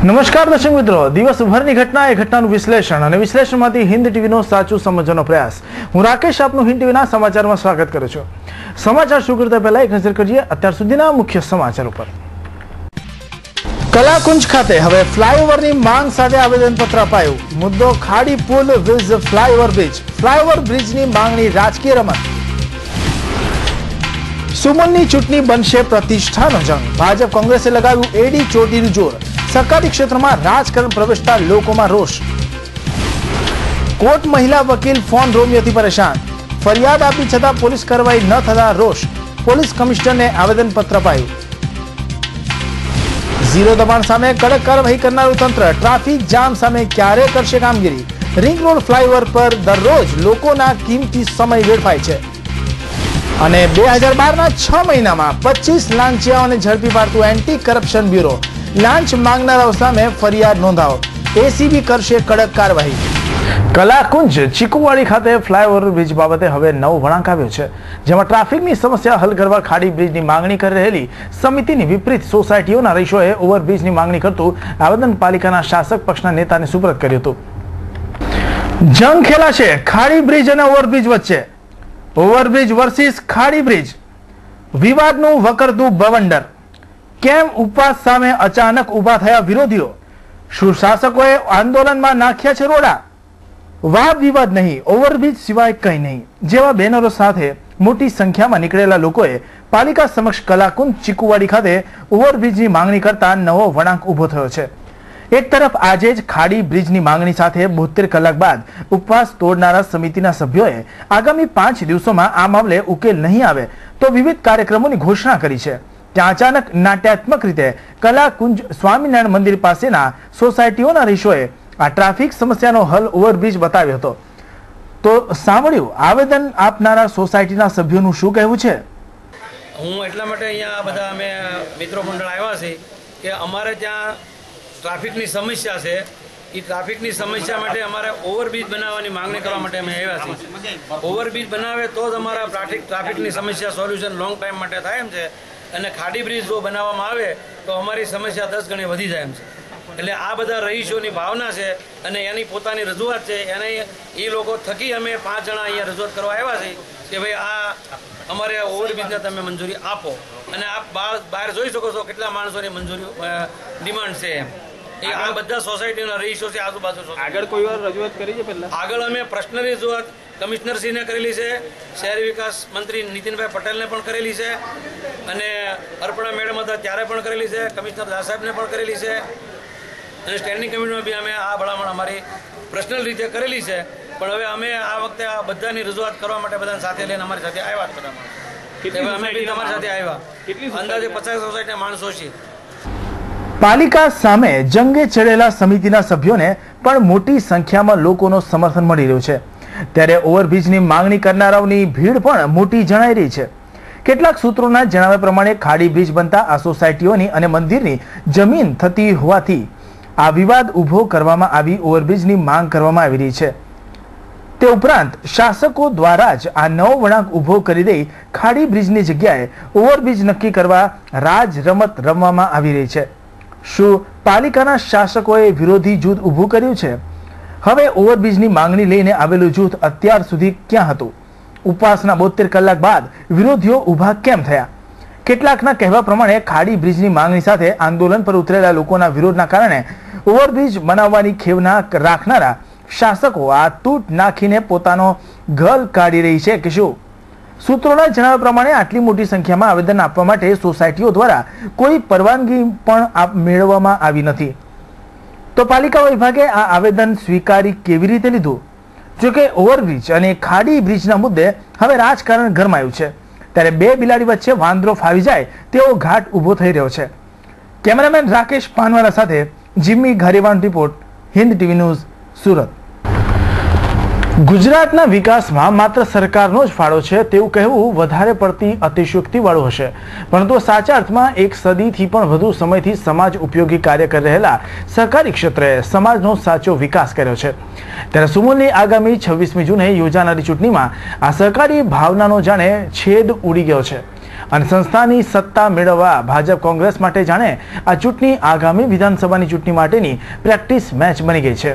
નમસ્કાર દર્શક મિત્રો, દિવસભરની ઘટના એ ઘટનાનું વિશ્લેષણ અને વિશ્લેષણમાંથી હિન્દ ટીવીનો સાચું સમજવાનો પ્રયાસ. હું રાકેશ આપનું હિન્દ ટીવીના સમાચારમાં સ્વાગત કરું છું. સમાચાર શરૂ કરતા પહેલા એક નજર કરીએ અત્યાર સુધીના મુખ્ય સમાચાર ઉપર. કલાકુંજ ખાતે હવે ફ્લાયઓવરની માંગ સાથે આવેદનપત્ર અપાયું. મુદ્દો ખાડી પુલ વિઝ ફ્લાયઓવર બ્રિજ. ફ્લાયઓવર બ્રિજની માંગણી રાજકીય રમત. સુમનની ચૂંટણી બનશે પ્રતિષ્ઠાનો જંગ. ભાજપ કોંગ્રેસે લગાવ્યું એડી ચોટીનું જોર. સરકારી ક્ષેત્રમાં રાજકારણ પ્રવેશતા લોકોમાં રોષ. કોર્ટ મહિલા વકીલ ફોન રોમિયોથી પરેશાન. ફરિયાદ આપી છતાં પોલીસ કાર્યવાહી ન થતા રોષ. પોલીસ કમિશનરને આવેદનપત્ર અપાયું. ઝીરો દબાણ સામે કડક કાર્યવાહી કરનારું તંત્ર. ટ્રાફિક જામ સામે ક્યારે કરશે કામગીરી? રિંગ રોડ ફ્લાયઓવર પર દરરોજ લોકોના કિંમતી સમય વેડફાય છે. અને 2012ના 6 મહિનામાં 25 લાંચિયાઓને ઝડપી પાડતું એન્ટી કરપ્શન બ્યુરો. લાંચ માંગનારાઓ સામે ફરિયાદ નોંધાવો. એસીબી કરશે કડક કાર્યવાહી. કલાકુંજ ચીકુવાડી ખાતે ફ્લાયઓવર બ્રિજ બાબતે હવે નવો વળાંક આવ્યો છે, જેમાં ટ્રાફિકની સમસ્યા હલ કરવા ખાડી બ્રિજની માંગણી કરી રહેલી સમિતિની વિપરીત સોસાયટીઓના રહીશોએ ઓવરબ્રિજની માંગણી કરતું આવેદન પાલિકાના શાસક પક્ષના નેતાને સુપરત કર્યું હતું. જંગ ખેલાશે ખાડી બ્રિજ અને ઓવરબ્રિજ વચ્ચે. ઓવરબ્રિજ વર્સિસ ખાડી બ્રિજ. વિવાદનું વકરતું બવંડર. કેમ ઉપવાસ સામે અચાનક ઉભા થયા વિરોધીઓ? શું શાસકોએ આંદોલનમાં નાખ્યા છે રોડા? વાદ વિવાદ નહીં, ઓવરબ્રિજ સિવાય કંઈ નહીં જેવા બેનરો સાથે મોટી સંખ્યામાં નીકળેલા લોકોએ પાલિકા સમક્ષ કલાકુંજ ચીકુવાડી ખાતે ઓવરબ્રિજની માંગણી કરતા નવો વળાંક ઉભો થયો છે. એક તરફ આજે જ ખાડી બ્રિજની માંગણી સાથે 72 કલાક બાદ ઉપવાસ તોડનારા સમિતિના સભ્યોએ આગામી 5 દિવસોમાં આ મામલે ઉકેલ નહીં આવે તો વિવિધ કાર્યક્રમોની ઘોષણા કરી છે. ત્યાં અચાનક નાટ્યાત્મક રીતે કલાકુંજ સ્વામિનારાયણ મંદિર પાસેના સોસાયટીઓના રહીશોએ આ ટ્રાફિક સમસ્યાનો હલ ઓવરબ્રિજ બતાવ્યો હતો. તો સાંભળ્યું આવેદન આપનારા સોસાયટીના સભ્યોનું શું કહેવું છે. હું એટલા માટે અહીંયા બધા અમે મિત્રો મંડળ આવ્યા છે કે અમારે ત્યાં ટ્રાફિકની સમસ્યા છે. એ ટ્રાફિકની સમસ્યા માટે અમારે ઓવરબ્રિજ બનાવવાની માંગણી કરવા માટે અમે આવ્યા છીએ. ઓવરબ્રિજ બનાવે તો જ અમારા ટ્રાફિકની સમસ્યા સોલ્યુશન લોંગ ટાઈમ માટે થાય એમ છે. અને ખાડી બ્રિજ જો બનાવવામાં આવે તો અમારી સમસ્યા 10 ગણી વધી જાય એમ છે. એટલે આ બધા રહીશોની ભાવના છે અને એની પોતાની રજૂઆત છે. એને એ લોકો થકી અમે 5 જણા અહીંયા રજૂઆત કરવા આવ્યા છીએ કે ભાઈ આ અમારે ઓવરબ્રિજને તમે મંજૂરી આપો. અને આપ બહાર જોઈ શકો છો કેટલા માણસોની મંજૂરી ડિમાન્ડ છે એમ. એ આ બધા સોસાયટીના રહીશો છે આજુબાજુ. આગળ કોઈ વાર રજૂઆત કરી છે પહેલા? આગળ અમે પર્સનલી રજૂઆત કમિશનરશ્રીને કરેલી છે, શહેરી વિકાસ મંત્રી નીતિનભાઈ પટેલને પણ કરેલી છે, અને અર્પણા મેડમ હતા ત્યારે પણ કરેલી છે, કમિશનર દાસ સાહેબને પણ કરેલી છે, અને સ્ટેન્ડિંગ કમિટીમાં બી અમે આ ભલામણ અમારી પર્સનલ રીતે કરેલી છે. પણ હવે અમે આ વખતે આ બધાની રજૂઆત કરવા માટે બધાને સાથે લઈને અમારી સાથે આવ્યા બધા. અમે બી તમારી સાથે આવ્યા. અંદાજે 50 સોસાયટીના માણસો છે. પાલિકા સામે જંગે ચડેલા સમિતિના સભ્યોને પણ મોટી સંખ્યામાં લોકોનો સમર્થન મળી રહ્યું છે. ત્યારે ઓવરબ્રિજની માંગણી કરનારાઓની ભીડ પણ મોટી જણાઈ રહી છે. કેટલાક સૂત્રોના જણાવ્યા પ્રમાણે ખાડી બ્રિજ બનતા આ સોસાયટીઓની અને મંદિરની જમીન થતી હોવાથી આ વિવાદ ઉભો કરવામાં આવી ઓવરબ્રિજની માંગ કરવામાં આવી રહી છે. તે ઉપરાંત શાસકો દ્વારા જ આ નવો વળાંક ઉભો કરી દઈ ખાડી બ્રિજની જગ્યાએ ઓવરબ્રિજ નક્કી કરવા રાજ રમત રમવામાં આવી રહી છે. શું પાલિકાના શાસકોએ વિરોધી જૂથ ઊભું કર્યું છે? હવે ઓવરબ્રિજની માંગણી લઈને આવેલું જૂથ અત્યાર સુધી ક્યાં હતું? ઉપવાસના 72 કલાક બાદ વિરોધીઓ ઊભા કેમ થયા? કેટલાકના કહેવા પ્રમાણે ખાડી બ્રિજની માંગણી સાથે આંદોલન પર ઉતરેલા લોકોના વિરોધના કારણે ઓવરબ્રિજ બનાવવાની ખેવના રાખનારા શાસકો આ તૂટ નાખીને પોતાનો ગલ કાઢી રહી છે કે શું? સૂત્રોના જણાવ્યા પ્રમાણે આટલી મોટી સંખ્યામાં આવેદન આપવા માટે સોસાયટીઓ દ્વારા કોઈ પરવાનગી પણ મેળવવામાં આવી નથી. તો પાલિકા વિભાગે આ આવેદન સ્વીકારી કેવી રીતે લીધું? જોકે ઓવરબ્રિજ અને ખાડી બ્રિજના મુદ્દે હવે રાજકારણ ગરમાયું છે. ત્યારે બે બિલાડી વચ્ચે વાંદરો ફાવી જાય તેવો ઘાટ ઉભો થઈ રહ્યો છે. કેમેરામેન રાકેશ પાનવાલા સાથે જીમ્મી ઘારીવાનો રિપોર્ટ, હિન્દ ટીવી ન્યૂઝ, સુરત. ગુજરાતના વિકાસમાં માત્ર સરકારનો જ ફાળો છે તેવું કહેવું વધારે પડતી અતિશયોક્તિવાળું હશે, પરંતુ સાચા અર્થમાં એક સદીથી પણ વધુ સમયથી સમાજ ઉપયોગી કાર્ય કરી રહેલા સરકારી ક્ષેત્રે સમાજનો સાચો વિકાસ કર્યો છે. ત્યારે સુમુલની આગામી 26મી જૂને યોજાનારી ચૂંટણીમાં આ સરકારી ભાવનાનો જાણે છેદ ઉડી ગયો છે. અને સંસ્થાની સત્તા મેળવવા ભાજપ કોંગ્રેસ માટે જાણે આ ચૂંટણી આગામી વિધાનસભાની ચૂંટણી માટેની પ્રેક્ટિસ મેચ બની ગઈ છે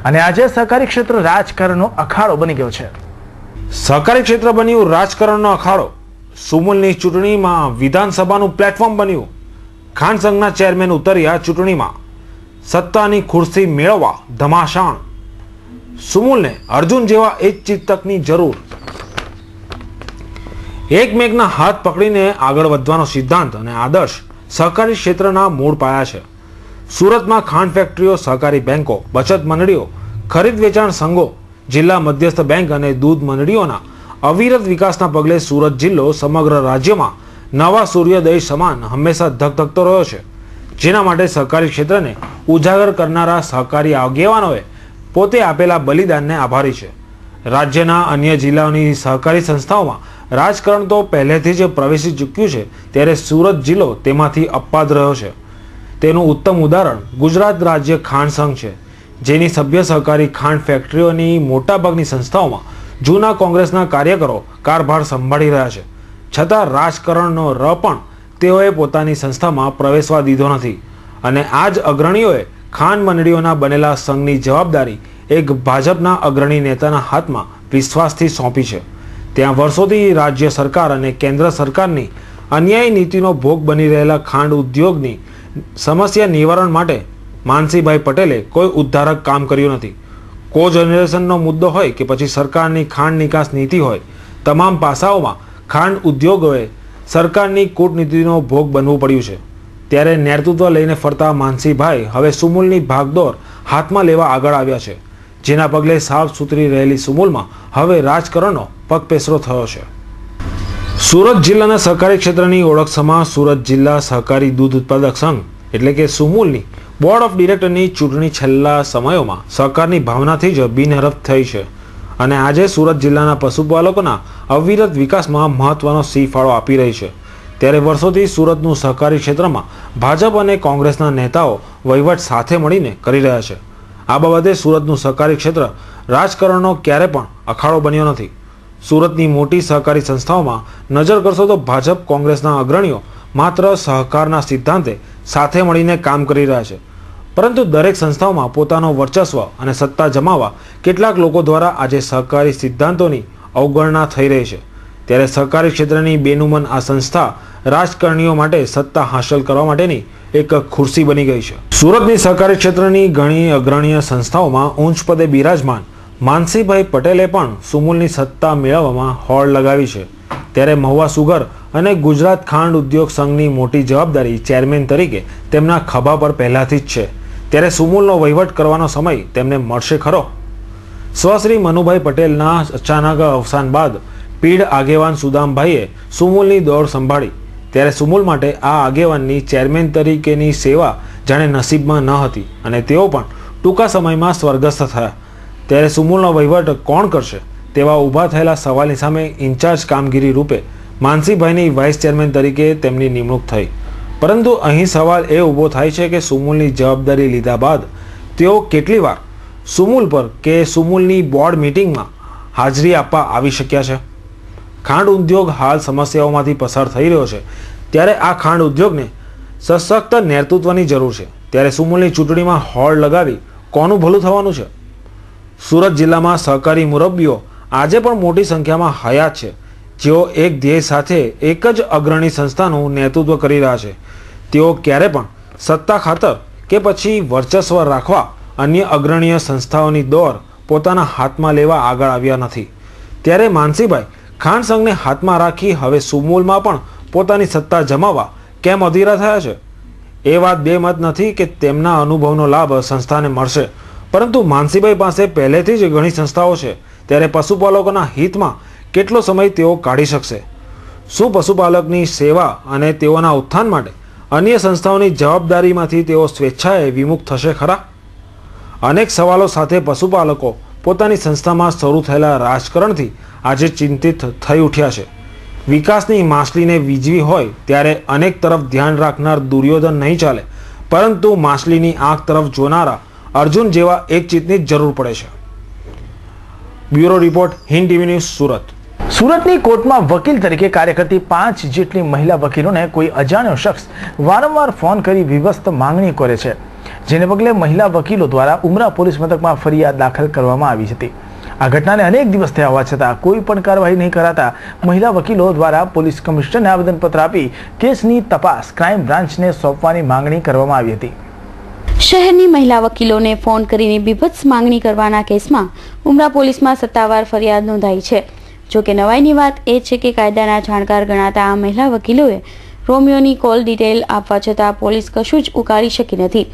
અને આજે સહકારી ક્ષેત્ર રાજકારણનો અખાડો બની ગયો છે. સહકારી ક્ષેત્ર બન્યું રાજકારણનો અખાડો. સુમુલની ચૂંટણીમાં વિધાનસભાનું પ્લેટફોર્મ બન્યું. ખાણ સંઘના ચેરમેન ઉતર્યા ચૂંટણીમાં. સત્તાની ખુરશી મેળવવા ધમાસાણ. સુમુલને અર્જુન જેવા એક ચિંતકની જરૂર. એકમેકના હાથ પકડીને આગળ વધવાનો સિદ્ધાંત અને આદર્શ સહકારી ક્ષેત્રના મૂળ પાયા છે. સુરતમાં ખાંડ ફેક્ટરીઓ, સહકારી બેંકો, બચત મંડળીઓ, ખરીદ વેચાણ સંઘો, જિલ્લા મધ્યસ્થ બેંક અને દૂધ મંડળીઓના અવિરત વિકાસના પગલે સુરત જિલ્લો સમગ્ર રાજ્યમાં નવા સૂર્યોદય સમાન હંમેશા ધગધગતો રહ્યો છે. જેના માટે સહકારી ક્ષેત્રને ઉજાગર કરનારા સહકારી આગેવાનોએ પોતે આપેલા બલિદાનને આભારી છે. રાજ્યના અન્ય જિલ્લાઓની સહકારી સંસ્થાઓમાં રાજકારણ તો પહેલેથી જ પ્રવેશી ચૂક્યું છે, ત્યારે સુરત જિલ્લો તેમાંથી અપવાદ રહ્યો છે. તેનું ઉત્તમ ઉદાહરણ ગુજરાત રાજ્ય ખાંડ સંઘ છે, જેની સભ્ય સહકારી ખાંડ ફેક્ટરીઓની મોટાભાગની સંસ્થાઓમાં જૂના કોંગ્રેસના કાર્યકરો કારભાર સંભાળી રહ્યા છે. છતાં રાજકારણનો ર પણ તેઓએ પોતાની સંસ્થામાં પ્રવેશવા દીધો નથી અને આ જ અગ્રણીઓએ ખાંડ મંડળીઓના બનેલા સંઘની જવાબદારી એક ભાજપના અગ્રણી નેતાના હાથમાં વિશ્વાસથી સોંપી છે. ત્યાં વર્ષોથી રાજ્ય સરકાર અને કેન્દ્ર સરકારની અન્યાયી નીતિનો ભોગ બની રહેલા ખાંડ ઉદ્યોગની સમસ્યા નિવારણ માટે માનસીભાઈ પટેલે કોઈ ઉદ્ધારક કામ કર્યું નથી. કો જનરેશનનો મુદ્દો હોય કે પછી સરકારની ખાંડ નિકાસ નીતિ હોય, તમામ પાસાઓમાં ખાંડ ઉદ્યોગોએ સરકારની કૂટનીતિનો ભોગ બનવું પડ્યું છે. ત્યારે નેતૃત્વ લઈને ફરતા માનસીભાઈ હવે સુમુલની ભાગદોડ હાથમાં લેવા આગળ આવ્યા છે, જેના પગલે સાફ સુથરી રહેલી સુમુલમાં હવે રાજકારણનો પગપેસરો થયો છે. સુરત જિલ્લાના સહકારી ક્ષેત્રની ઓળખ સમા સુરત જિલ્લા સહકારી દૂધ ઉત્પાદક સંઘ એટલે કે સુમુલની બોર્ડ ઓફ ડિરેક્ટરની ચૂંટણી છેલ્લા સમયોમાં સહકારની ભાવનાથી જ બિનહરફ થઈ છે અને આજે સુરત જિલ્લાના પશુપાલકોના અવિરત વિકાસમાં મહત્વનો ફાળો આપી રહી છે. ત્યારે વર્ષોથી સુરતનું સહકારી ક્ષેત્રમાં ભાજપ અને કોંગ્રેસના નેતાઓ વહીવટ સાથે મળીને કરી રહ્યા છે. આ બાબતે સુરતનું સહકારી ક્ષેત્ર રાજકારણનો ક્યારે પણ અખાડો બન્યો નથી. સુરતની મોટી સહકારી સંસ્થાઓમાં નજર કરશો તો ભાજપ કોંગ્રેસના અગ્રણીઓ માત્ર સહકારના સિદ્ધાંતે સાથે મળીને કામ કરી રહ્યા છે, પરંતુ દરેક સંસ્થાઓમાં પોતાનો વર્ચસ્વ અને સત્તા જમાવવા કેટલાક લોકો દ્વારા આજે સહકારી સિદ્ધાંતોની અવગણના થઈ રહી છે. ત્યારે સહકારી ક્ષેત્રની બેનુમન આ સંસ્થા રાજકારણીઓ માટે સત્તા હાંસલ કરવા માટેની એક ખુરશી બની ગઈ છે. સુરતની સહકારી ક્ષેત્રની ઘણી અગ્રણીય સંસ્થાઓમાં ઉચ્ચ પદે બિરાજમાન માનસીભાઈ પટેલે પણ સુમુલની સત્તા મેળવવામાં હોડ લગાવી છે. ત્યારે મહુવા સુગર અને ગુજરાત ખાંડ ઉદ્યોગ સંઘની મોટી જવાબદારી ચેરમેન તરીકે તેમના ખભા પર પહેલાથી જ છે. ત્યારે સુમુલનો વહીવટ કરવાનો સમય તેમને મળશે ખરો? સ્વશ્રી મનુભાઈ પટેલના અચાનક અવસાન બાદ પીઢ આગેવાન સુદામભાઈએ સુમુલની દોડ સંભાળી. ત્યારે સુમુલ માટે આ આગેવાનની ચેરમેન તરીકેની સેવા જાણે નસીબમાં ન હતી અને તેઓ પણ ટૂંકા સમયમાં સ્વર્ગસ્થ થયા. ત્યારે સુમુલનો વહીવટ કોણ કરશે તેવા ઊભા થયેલા સવાલની સામે ઇન્ચાર્જ કામગીરી રૂપે માનસીભાઈની વાઇસ ચેરમેન તરીકે તેમની નિમણૂક થઈ. પરંતુ અહીં સવાલ એ ઊભો થાય છે કે સુમુલની જવાબદારી લીધા બાદ તેઓ કેટલી વાર સુમુલ પર કે સુમુલની બોર્ડ મિટિંગમાં હાજરી આપવા આવી શક્યા છે? ખાંડ ઉદ્યોગ હાલ સમસ્યાઓમાંથી પસાર થઈ રહ્યો છે, ત્યારે આ ખાંડ ઉદ્યોગને સશક્ત નેતૃત્વની જરૂર છે. ત્યારે સુમુલની ચૂંટણીમાં હોડ લગાવી કોનું ભલું થવાનું છે? સુરત જિલ્લામાં સહકારી મુરબ્બીઓ આજે પણ મોટી સંખ્યામાં હયાત છે, જેઓ એક ધ્યેય સાથે એક જ અગ્રણી સંસ્થાનું નેતૃત્વ કરી રહ્યા છે. તેઓ ક્યારે પણ સત્તા ખાતર કે પછી વર્ચસ્વ રાખવા અન્ય અગ્રણીય સંસ્થાઓની દોર પોતાના હાથમાં લેવા આગળ આવ્યા નથી. ત્યારે માનસીભાઈ ખાંડ સંઘને હાથમાં રાખી હવે સુમુલમાં પણ પોતાની સત્તા જમાવવા કેમ અધીરા થયા છે? એ વાત બે મત નથી કે તેમના અનુભવનો લાભ સંસ્થાને મળશે, પરંતુ માનસીભાઈ પાસે પહેલેથી જ ઘણી સંસ્થાઓ છે. ત્યારે પશુપાલકોના હિતમાં કેટલો સમય તેઓ કાઢી શકશે? શું પશુપાલકની સેવા અને તેઓના ઉત્થાન માટે અન્ય સંસ્થાઓની જવાબદારીમાંથી તેઓ સ્વેચ્છાએ વિમુખ થશે ખરા? અનેક સવાલો સાથે પશુપાલકો પોતાની સંસ્થામાં શરૂ થયેલા રાજકારણથી આજે ચિંતિત થઈ ઉઠ્યા છે. વિકાસની માછલીને વીજવી હોય ત્યારે અનેક તરફ ધ્યાન રાખનાર દુર્યોધન નહીં ચાલે, પરંતુ માછલીની આંખ તરફ જોનારા અર્જુન જેવા એક ચિત્તની જરૂર પડે છે. Bureau report, Hind TV news, Surat. સુરતની કોર્ટમાં વકીલ તરીકે કાર્ય કરતી 5 જેટલી મહિલા વકીલોને કોઈ અજાણ્યો શખ્સ વારંવાર ફોન કરી વિવસ્ત માંગણી કરે છે, જેને પગલે મહિલા વકીલો દ્વારા ઉમરા પોલીસ મથકમાં ફરિયાદ દાખલ કરવામાં આવી હતી. આ ઘટનાને અનેક દિવસ થયા હોવા છતાં કોઈ પણ કાર્યવાહી નહીં કરાતા મહિલા વકીલો દ્વારા પોલીસ કમિશનરને આવેદનપત્ર આપી કેસની તપાસ ક્રાઇમ બ્રાન્ચને સોંપવાની માંગણી કરવામાં આવી હતી. શહેરની મહિલા વકીલોને ફોન કરીને બીભત્સ માંગણી કરવાના કેસમાં ઉમરા પોલીસમાં સત્તાવાર ફરિયાદ નોંધાઈ છે. જોકે નવાઈની વાત એ છે કે કાયદાના જાણકાર ગણાતા આ મહિલા વકીલોએ રોમિયોની કોલ ડિટેલ આપવા છતાં પોલીસ કશું જ ઉકાળી શકી નથી,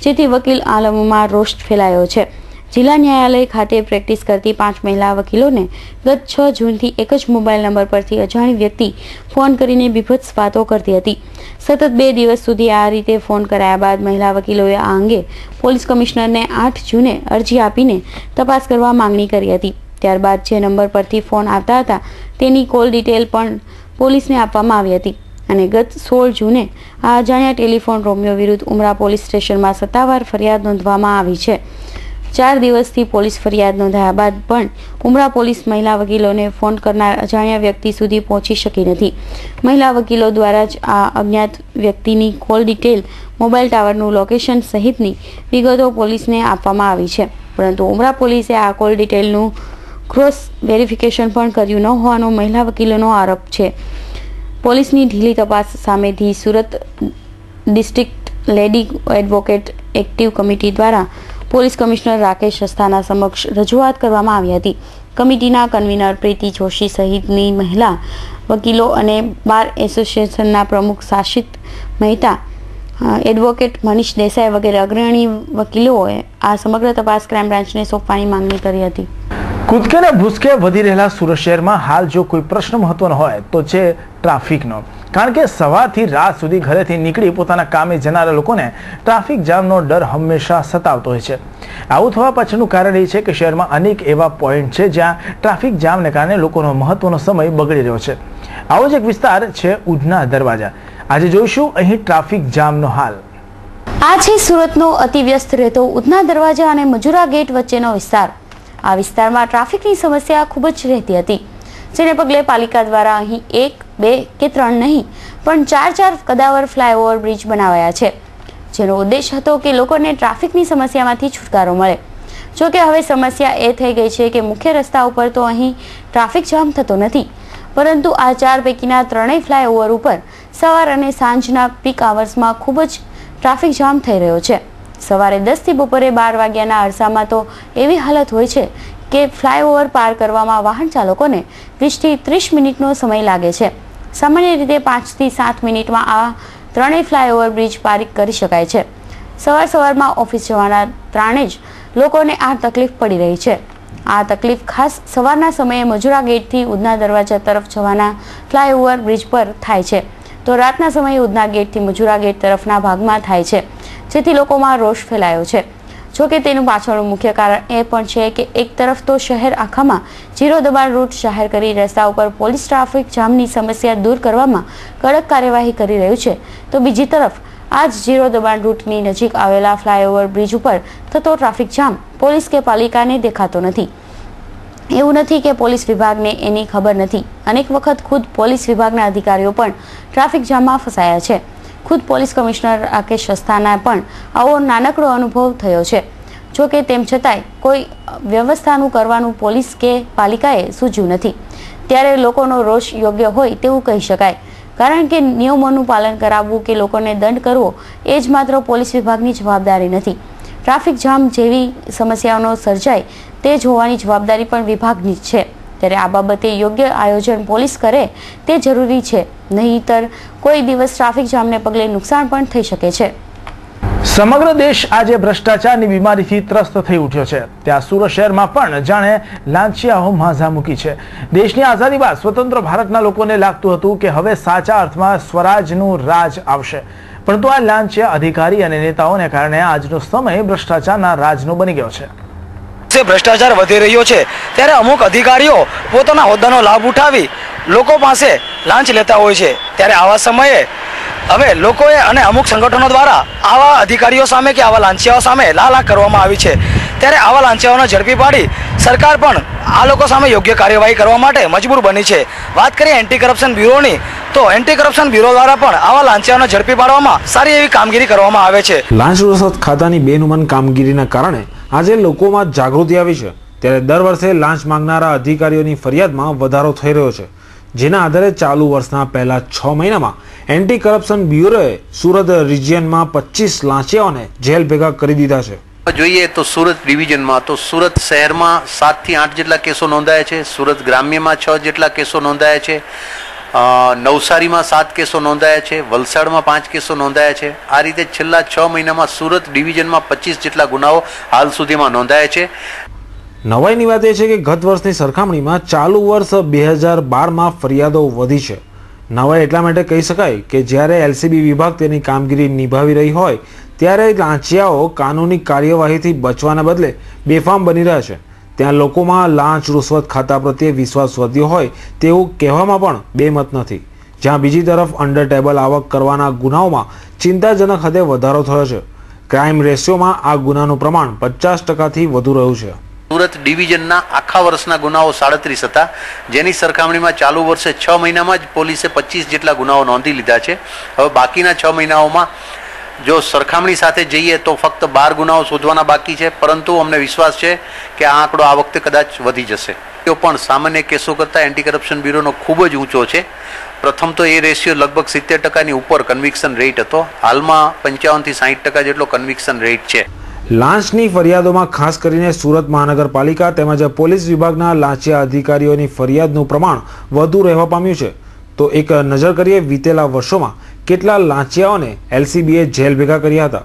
જેથી વકીલ આલમમાં રોષ ફેલાયો છે. જિલ્લા ન્યાયાલય ખાતે પ્રેક્ટિસ કરતી 5 મહિલા વકીલોને ગત 6 જૂનથી એક જ મોબાઈલ નંબર પરથી અજાણી વ્યક્તિ ફોન કરીને બીભત્સ વાતો કરતી હતી. સતત 2 દિવસ સુધી આ રીતે ફોન કરાયા બાદ મહિલા વકીલોએ આ અંગે પોલીસ કમિશનરને 8 જૂને અરજી આપીને તપાસ કરવા માંગણી કરી હતી. ત્યારબાદ જે નંબર પરથી ફોન આવતા હતા તેની કોલ ડિટેલ પણ પોલીસને આપવામાં આવી હતી અને ગત 16 જૂને આ અજાણ્યા ટેલિફોન રોમિયો વિરુદ્ધ ઉમરા પોલીસ સ્ટેશનમાં સત્તાવાર ફરિયાદ નોંધવામાં આવી છે. 4 દિવસથી પોલીસ ફરિયાદ નોંધાયા બાદ પણ ઉમરા પોલીસ મહિલા વકીલોને ફોન કરનાર અજાણ્યા વ્યક્તિ સુધી પહોંચી શકી નથી. મહિલા વકીલો દ્વારા જ આ અજ્ઞાત વ્યક્તિની કોલ ડિટેલ, મોબાઈલ ટાવરનું લોકેશન સહિતની વિગતો પોલીસને આપવામાં આવી છે, પરંતુ ઉમરા પોલીસે આ કોલ ડિટેલનું ક્રોસ વેરિફિકેશન પણ કર્યું ન હોવાનો મહિલા વકીલોનો આરોપ છે. પોલીસની ઢીલી તપાસ સામેથી Surat district lady advocate active committee દ્વારા પોલીસ કમિશનર રાકેશ અસ્થાના સમક્ષ રજૂઆત કરવામાં આવી હતી. કમિટીના કન્વીનર પ્રીતિ જોશી સહિતની મહિલા વકીલો અને બાર એસોસિએશનના પ્રમુખ સાશિત મહેતા, એડવોકેટ મનીષ દેસાઈ વગેરે અગ્રણી વકીલોએ આ સમગ્ર તપાસ ક્રાઇમ બ્રાન્ચને સોંપવાની માંગણી કરી હતી. કૂદકે ને ભૂસકે વધી રહેલા સુરત શહેરમાં હાલ જો કોઈ પ્રશ્ન મહત્વનો હોય તો છે ટ્રાફિકનો. કારણ કે સવારથી રાત સુધી ઘરેથી નીકળી પોતાના કામે જનારા લોકોને ટ્રાફિક જામનો ડર હંમેશા સતાવતો હોય છે. આવું થવા પાછળનું કારણ એ છે કે શહેરમાં અનેક એવા પોઈન્ટ છે જ્યાં ટ્રાફિક જામને કારણે લોકોનો મહત્વનો સમય બગડી રહ્યો છે. આવો જ એક વિસ્તાર છે ઉધના દરવાજા. આજે જોઈશું અહીં ટ્રાફિક જામનો હાલ. આ છે સુરતનો અતિવ્યસ્ત રહેતો ઉધના દરવાજા અને મજુરા ગેટ વચ્ચેનો વિસ્તાર. આ વિસ્તારમાં ટ્રાફિકની સમસ્યા ખૂબ જ રહેતી હતી, જેને પગલે પાલિકા દ્વારા અહીં 1, 2 કે 3 નહીં પણ 4 કદાવર ફ્લાયઓવર બ્રિજ બનાવાયા છે, જેનો ઉદ્દેશ હતો કે લોકોને ટ્રાફિકની સમસ્યામાંથી છુટકારો મળે. જોકે હવે સમસ્યા એ થઈ ગઈ છે કે મુખ્ય રસ્તા ઉપર તો અહીં ટ્રાફિક જામ થતો નથી, પરંતુ આ 4 પૈકીના 3 ફ્લાયઓવર ઉપર સવાર અને સાંજના પીક આવર્સમાં ખૂબ જ ટ્રાફિક જામ થઈ રહ્યો છે. સવારે 10 થી બપોરે 12 વાગ્યાના અરસામાં તો એવી હાલત હોય છે કે ફ્લાયઓવર પાર કરવામાં વાહન ચાલકોને 20 થી 30 મિનિટનો સમય લાગે છે. સામાન્ય રીતે 5 થી 7 મિનિટમાં આ 3 ફ્લાયઓવર બ્રિજ પાર કરી શકાય છે. સવારમાં ઓફિસ જવાના ત્રણે જ લોકોને આ તકલીફ પડી રહી છે. આ તકલીફ ખાસ સવારના સમયે મજુરા ગેટથી ઉધના દરવાજા તરફ જવાના ફ્લાયઓવર બ્રિજ પર થાય છે, તો રાતના સમયે ઉધના ગેટથી મજુરા ગેટ તરફના ભાગમાં થાય છે, જેથી લોકોમાં રોષ ફેલાયો છે. જોકે તેનું પાછળનું મુખ્ય કારણ એ પણ છે કે એક તરફ તો શહેર આખામાં 0 દબાણ રૂટ જાહેર કરી રસ્તા ઉપર પોલીસ ટ્રાફિક જામની સમસ્યા દૂર કરવામાં કડક કાર્યવાહી કરી રહ્યું છે, તો બીજી તરફ આ જ 0 દબાણ રૂટની નજીક આવેલા ફ્લાયઓવર બ્રિજ ઉપર થતો ટ્રાફિક જામ પોલીસ કે પાલિકાને દેખાતો નથી. એવું નથી કે પોલીસ વિભાગને એની ખબર નથી. અનેક વખત ખુદ પોલીસ વિભાગના અધિકારીઓ પણ ટ્રાફિક જામમાં ફસાયા છે. ખુદ પોલીસ કમિશનર રાકેશ અસ્થાના પણ આવો નાનકડો અનુભવ થયો છે. જોકે તેમ છતાંય કોઈ વ્યવસ્થાનું કરવાનું પોલીસ કે પાલિકાએ સૂઝ્યું નથી. ત્યારે લોકોનો રોષ યોગ્ય હોય તેવું કહી શકાય, કારણ કે નિયમોનું પાલન કરાવવું કે લોકોને દંડ કરવો એ જ માત્ર પોલીસ વિભાગની જવાબદારી નથી. ટ્રાફિક જામ જેવી સમસ્યાઓનો સર્જાય તે જોવાની જવાબદારી પણ વિભાગની જ છે. ત્યારે આ બાબતે યોગ્ય આયોજન પોલીસ કરે તે જરૂરી છે, નહીંતર કોઈ દિવસ ટ્રાફિક જામને પગલે નુકસાન પણ થઈ શકે છે. સમગ્ર દેશ આજે ભ્રષ્ટાચારની બીમારીથી ત્રસ્ત થઈ ઉઠ્યો છે. ત્યાં સુરત શહેરમાં પણ જાણે લાંચિયાઓ માઝા મૂકી છે. દેશની આઝાદી બાદ સ્વતંત્ર ભારતના લોકોને લાગતું હતું કે હવે સાચા અર્થમાં સ્વરાજનું રાજ આવશે, પરંતુ આ લાંચિયા અધિકારી અને નેતાઓને કારણે આજનો સમય ભ્રષ્ટાચારના રાજનો બની ગયો છે. ભ્રષ્ટાચાર વધી રહ્યો છે, ત્યારે અમુક અધિકારીઓ પોતાના હોદ્દાનો લાભ ઉઠાવી લોકો પાસે લાંચ લેતા હોય છે. ત્યારે આવા સમયે હવે લોકોએ અને અમુક સંગઠનો દ્વારા આવા અધિકારીઓ સામે કે આવા લાંચિયાઓ સામે લાલાક કરવામાં આવી છે. ત્યારે આવા લાંચિયાઓને ઝડપી પાડી સરકાર પણ આ લોકો સામે યોગ્ય કાર્યવાહી કરવા માટે મજબૂર બની છે. વાત કરીએ એન્ટી કરપ્શન બ્યુરોની, તો એન્ટી કરપ્શન બ્યુરો દ્વારા પણ આવા લાંચિયાઓને ઝડપી પાડવામાં સારી એવી કામગીરી કરવામાં આવે છે. લાંચ રૂશ્વત ખાતાની બેનુમન કામગીરીના કારણે આજે લોકોમાં જાગૃતિ આવી છે. ત્યારે દર વર્ષે લાંચ માંગનારા અધિકારીઓની ફરિયાદમાં વધારો થઈ રહ્યો છે, જેના આધારે ચાલુ વર્ષના પહેલા 6 મહિનામાં એન્ટી કરપ્શન બ્યુરોએ સુરત રિજિયનમાં 25 લાંચિયાઓને જેલ ભેગા કરી દીધા છે. જોઈએ તો સુરત ડિવિઝનમાં તો સુરત શહેરમાં 7 થી 8 જેટલા કેસો નોંધાયા છે, સુરત ગ્રામ્યમાં 6 જેટલા કેસો નોંધાયા છે, નવસારીમાં 7 કેસો નોંધાયા છે, વલસાડમાં 5 કેસો નોંધાયા છે. આ રીતે છેલ્લા 6 મહિનામાં સુરત ડિવિઝનમાં 25 જેટલા ગુનાઓ હાલ સુધીમાં નોંધાયા છે. નવાઈની વાત એ છે કે ગત વર્ષની સરખામણીમાં ચાલુ વર્ષ 2012માં ફરિયાદો વધી છે. નવાઈ એટલા માટે કહી શકાય કે જ્યારે એલસીબી વિભાગ તેની કામગીરી નિભાવી રહી હોય ત્યારે લાંચિયાઓ કાનૂની કાર્યવાહીથી બચવાના બદલે બેફામ બની રહ્યા છે. ત્યાં લોકોમાં લાંચ રૂશ્વત ખાતા પ્રત્યે વિશ્વાસ વધ્યો હોય તેવું કહેવામાં પણ બેમત નથી. જ્યાં બીજી તરફ અંડર ટેબલ આવક કરવાના ગુનાઓમાં ચિંતાજનક હદે વધારો થયો છે. ક્રાઇમ રેશિયોમાં આ ગુનાનું પ્રમાણ 50%થી વધુ રહ્યું છે. સુરત ડિવિઝનના આખા વર્ષના ગુનાઓ 37 હતા, જેની સરખામણીમાં ચાલુ વર્ષે 6 મહિનામાં જ પોલીસે 25 જેટલા ગુનાઓ નોંધી લીધા છે. હવે બાકીના 6 મહિનાઓમાં જો સરખામણી સાથે જઈએ તો ફક્ત 12 ગુનાઓ શોધવાના બાકી છે, પરંતુ અમને વિશ્વાસ છે કે આ આંકડો આ વખતે કદાચ વધી જશે. તો પણ સામાન્ય કેસો કરતાં એન્ટી કરપ્શન બ્યુરોનો ખૂબ જ ઊંચો છે. પ્રથમ તો એ રેશિયો લગભગ 70%ની ઉપર કન્વિક્શન રેટ હતો. હાલમાં 55 થી 60% જેટલો કન્વિક્શન રેટ છે. લાંચની ફરિયાદોમાં ખાસ કરીને સુરત મહાનગરપાલિકા તેમજ પોલીસ વિભાગના લાંચિયા અધિકારીઓની ફરિયાદનું પ્રમાણ વધુ રહેવા પામ્યું છે. તો એક નજર કરીએ વિતેલા વર્ષોમાં કેટલા લાંચિયાઓને એલસીબીએ જેલ ભેગા કર્યા હતા.